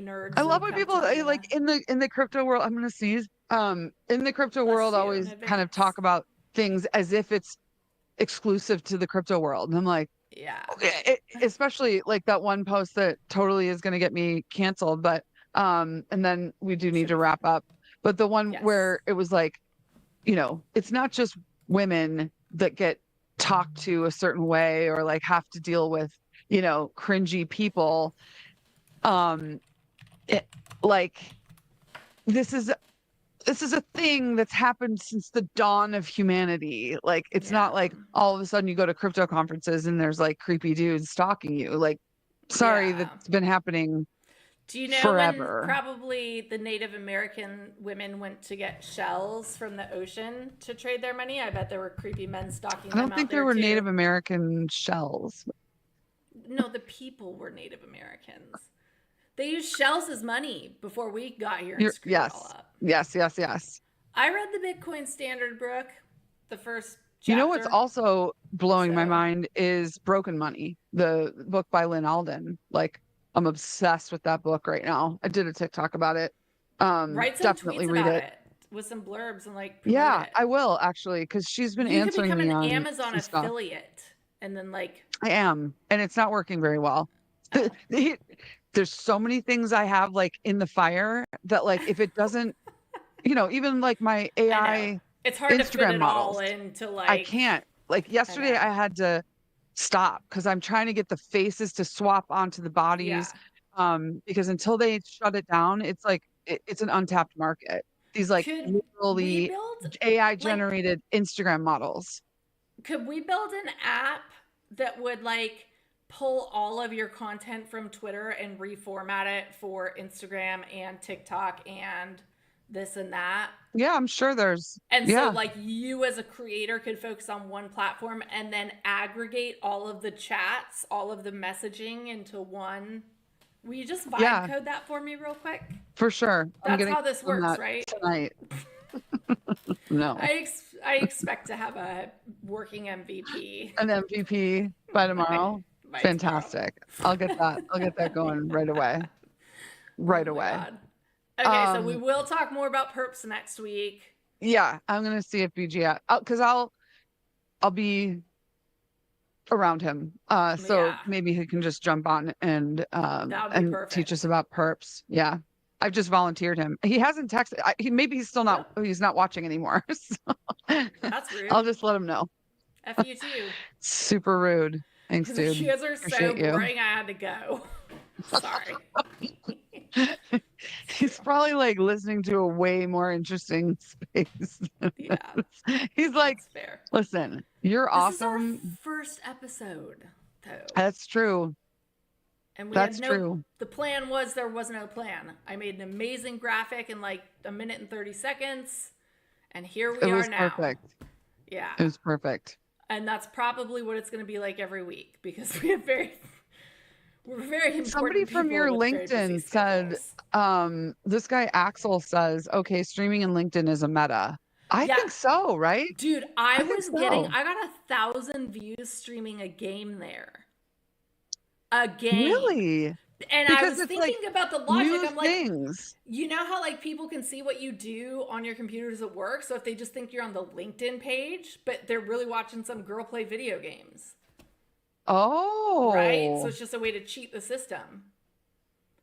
nerds. I love when people like in the crypto world. I'm going to sneeze. In the crypto world, always kind of talk about things as if it's exclusive to the crypto world. And I'm like, especially like that one post that totally is going to get me canceled. But and then we do need to wrap up. But the one where it was like, it's not just women that get talked to a certain way or like have to deal with, cringy people. This is a thing that's happened since the dawn of humanity. Like, it's not like all of a sudden you go to crypto conferences and there's like creepy dudes stalking you. Like, sorry, that's been happening. Do you know forever. When probably the Native American women went to get shells from the ocean to trade their money? I bet there were creepy men stalking them. I don't think there were too. Native American shells. No, the people were Native Americans. They used shells as money before we got here and screwed it all up. Yes. I read the Bitcoin Standard, Brooke, the first chapter. You know what's also blowing my mind is Broken Money, the book by Lynn Alden. Like, I'm obsessed with that book right now. I did a TikTok about it. Write some definitely tweets read about it with some blurbs and like it. I will actually, because she's been answering me on you can become an Amazon stuff. affiliate and then like I am, and it's not working very well. There's so many things I have like in the fire that like if it doesn't, even like my AI it's hard Instagram to fit it models, all into like I can't. Like yesterday I had to stop because I'm trying to get the faces to swap onto the bodies. Because until they shut it down, it's like it's an untapped market. These like literally AI generated Instagram models. Could we build an app that would like pull all of your content from Twitter and reformat it for Instagram and TikTok and this and that? Yeah, I'm sure there's. And so like you as a creator could focus on one platform and then aggregate all of the chats, all of the messaging into one. Will you just vibe code that for me real quick? For sure. That's how this works, right? Tonight. No. I expect to have a working MVP. An MVP by tomorrow. Fantastic. I'll get that going right away. Right away. God. Okay, so we will talk more about perps next week. Yeah, I'm gonna see if BG because I'll be around him. So maybe he can just jump on and teach us about perps. Yeah. I've just volunteered him. He hasn't texted. Maybe he's still not. He's not watching anymore. So that's rude. I'll just let him know. F you too. Super rude. Thanks, dude. The shoes are so boring. I had to go. Sorry. He's probably like listening to a way more interesting space. He's like, listen, you're awesome. This is our first episode, though. That's true. And that's true. The plan was there was no plan. I made an amazing graphic in like a minute and 30 seconds, and here we are now. It was perfect. Yeah. It was perfect. And that's probably what it's going to be like every week because we're very important. Somebody from your LinkedIn said, this guy Axel says, okay, streaming in LinkedIn is a meta. I think so, right? Dude, I got 1,000 views streaming a game there. A game. Really? And because I was thinking about the logic. I'm like, things. You know how like people can see what you do on your computers at work? So if they just think you're on the LinkedIn page, but they're really watching some girl play video games. Oh. Right? So it's just a way to cheat the system.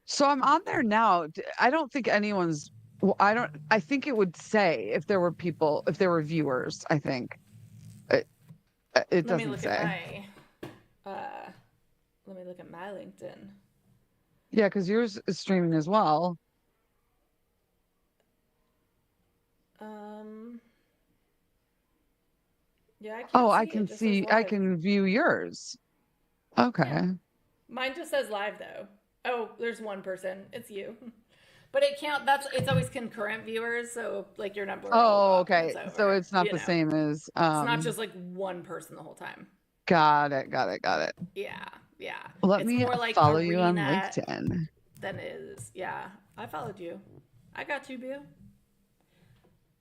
So I'm on there now. I don't think anyone's I think it would say if there were viewers, I think. It Let me doesn't look say. at my. Let me look at my LinkedIn. Yeah, because yours is streaming as well. Yeah, I can't Oh, see. I It can just says see. I live. can view yours. Okay. Yeah. Mine just says live though. Oh, there's one person. It's you. But it can't. It's always concurrent viewers. So like your number will go Oh, up when okay. it's over. So it's not the same as It's not just like one person the whole time. got it, got it, got it. Yeah, yeah. Let It's me more like follow you on arena LinkedIn. than it is. Yeah, I followed you. I got you, Boo.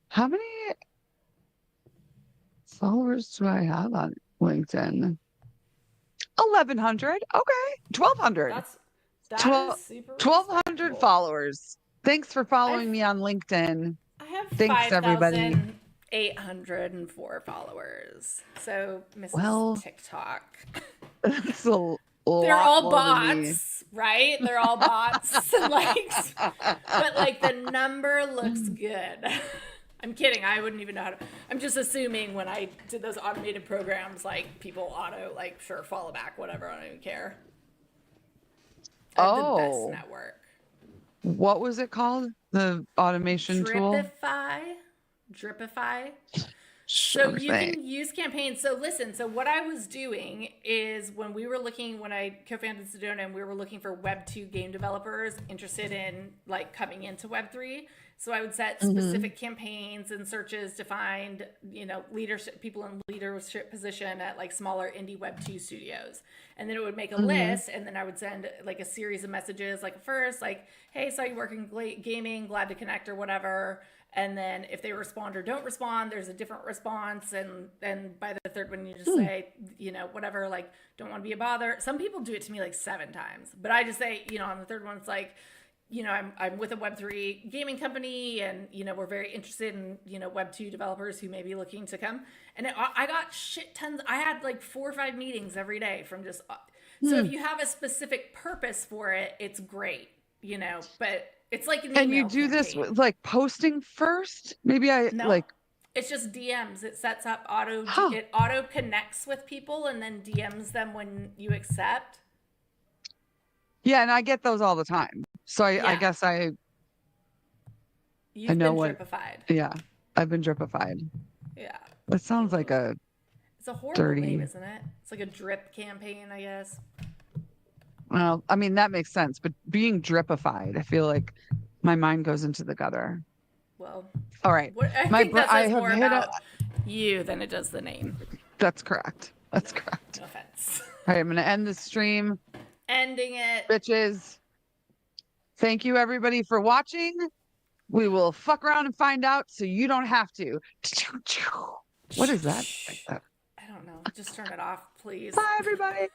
How many followers do I have on LinkedIn? 1,100. Okay. 1,200. That is super 1,200 respectable. followers. Thanks for following me on LinkedIn. I have Thanks, everybody. 5,804 followers. So Mrs. Well, TikTok. that's a They're lot all more than me. bots, right? They're all bots and likes. But like the number looks good. I'm kidding. I wouldn't even know how to. I'm just assuming when I did those automated programs, like people auto, like, sure, follow back, whatever. I don't even care. I have the best network. What was it called? The automation tool? Dripify. Sure So you thing. can use campaigns. So listen, so what I was doing is when I co-founded Sedona, and we were looking for Web 2 game developers interested in like coming into Web 3. So I would set specific campaigns and searches to find, leadership, people in leadership position at like smaller indie Web 2 studios. And then it would make a list, and then I would send like a series of messages, like first, like, hey, saw you working gaming, glad to connect or whatever. And then if they respond or don't respond, there's a different response. And then by the third one, you just say, whatever, like, don't want to be a bother. Some people do it to me like 7 times. But I just say, on the third one, it's like, I'm with a Web3 gaming company, and, we're very interested in, Web 2 developers who may be looking to come. And I got shit tons. I had like 4 or 5 meetings every day from just. So if you have a specific purpose for it, it's great, but. It's like an And you email do this campaign. with like posting first? Maybe No, it's just DMs. It sets up it auto connects with people and then DMs them when you accept. Yeah, and I get those all the time. So I guess You've know been what. dripified. Yeah, I've been dripified. Yeah. That sounds like It's a horrible dirty name, isn't it? It's like a drip campaign, I guess. Well, I mean, that makes sense, but being dripified, I feel like my mind goes into the gutter. Well, all right. I think that says more about you than it does the name. That's correct. That's correct. No offense. All right, I'm going to end the stream. Ending it. Bitches. Thank you, everybody, for watching. We will fuck around and find out so you don't have to. What is that? I don't know. Just turn it off, please. Bye, everybody.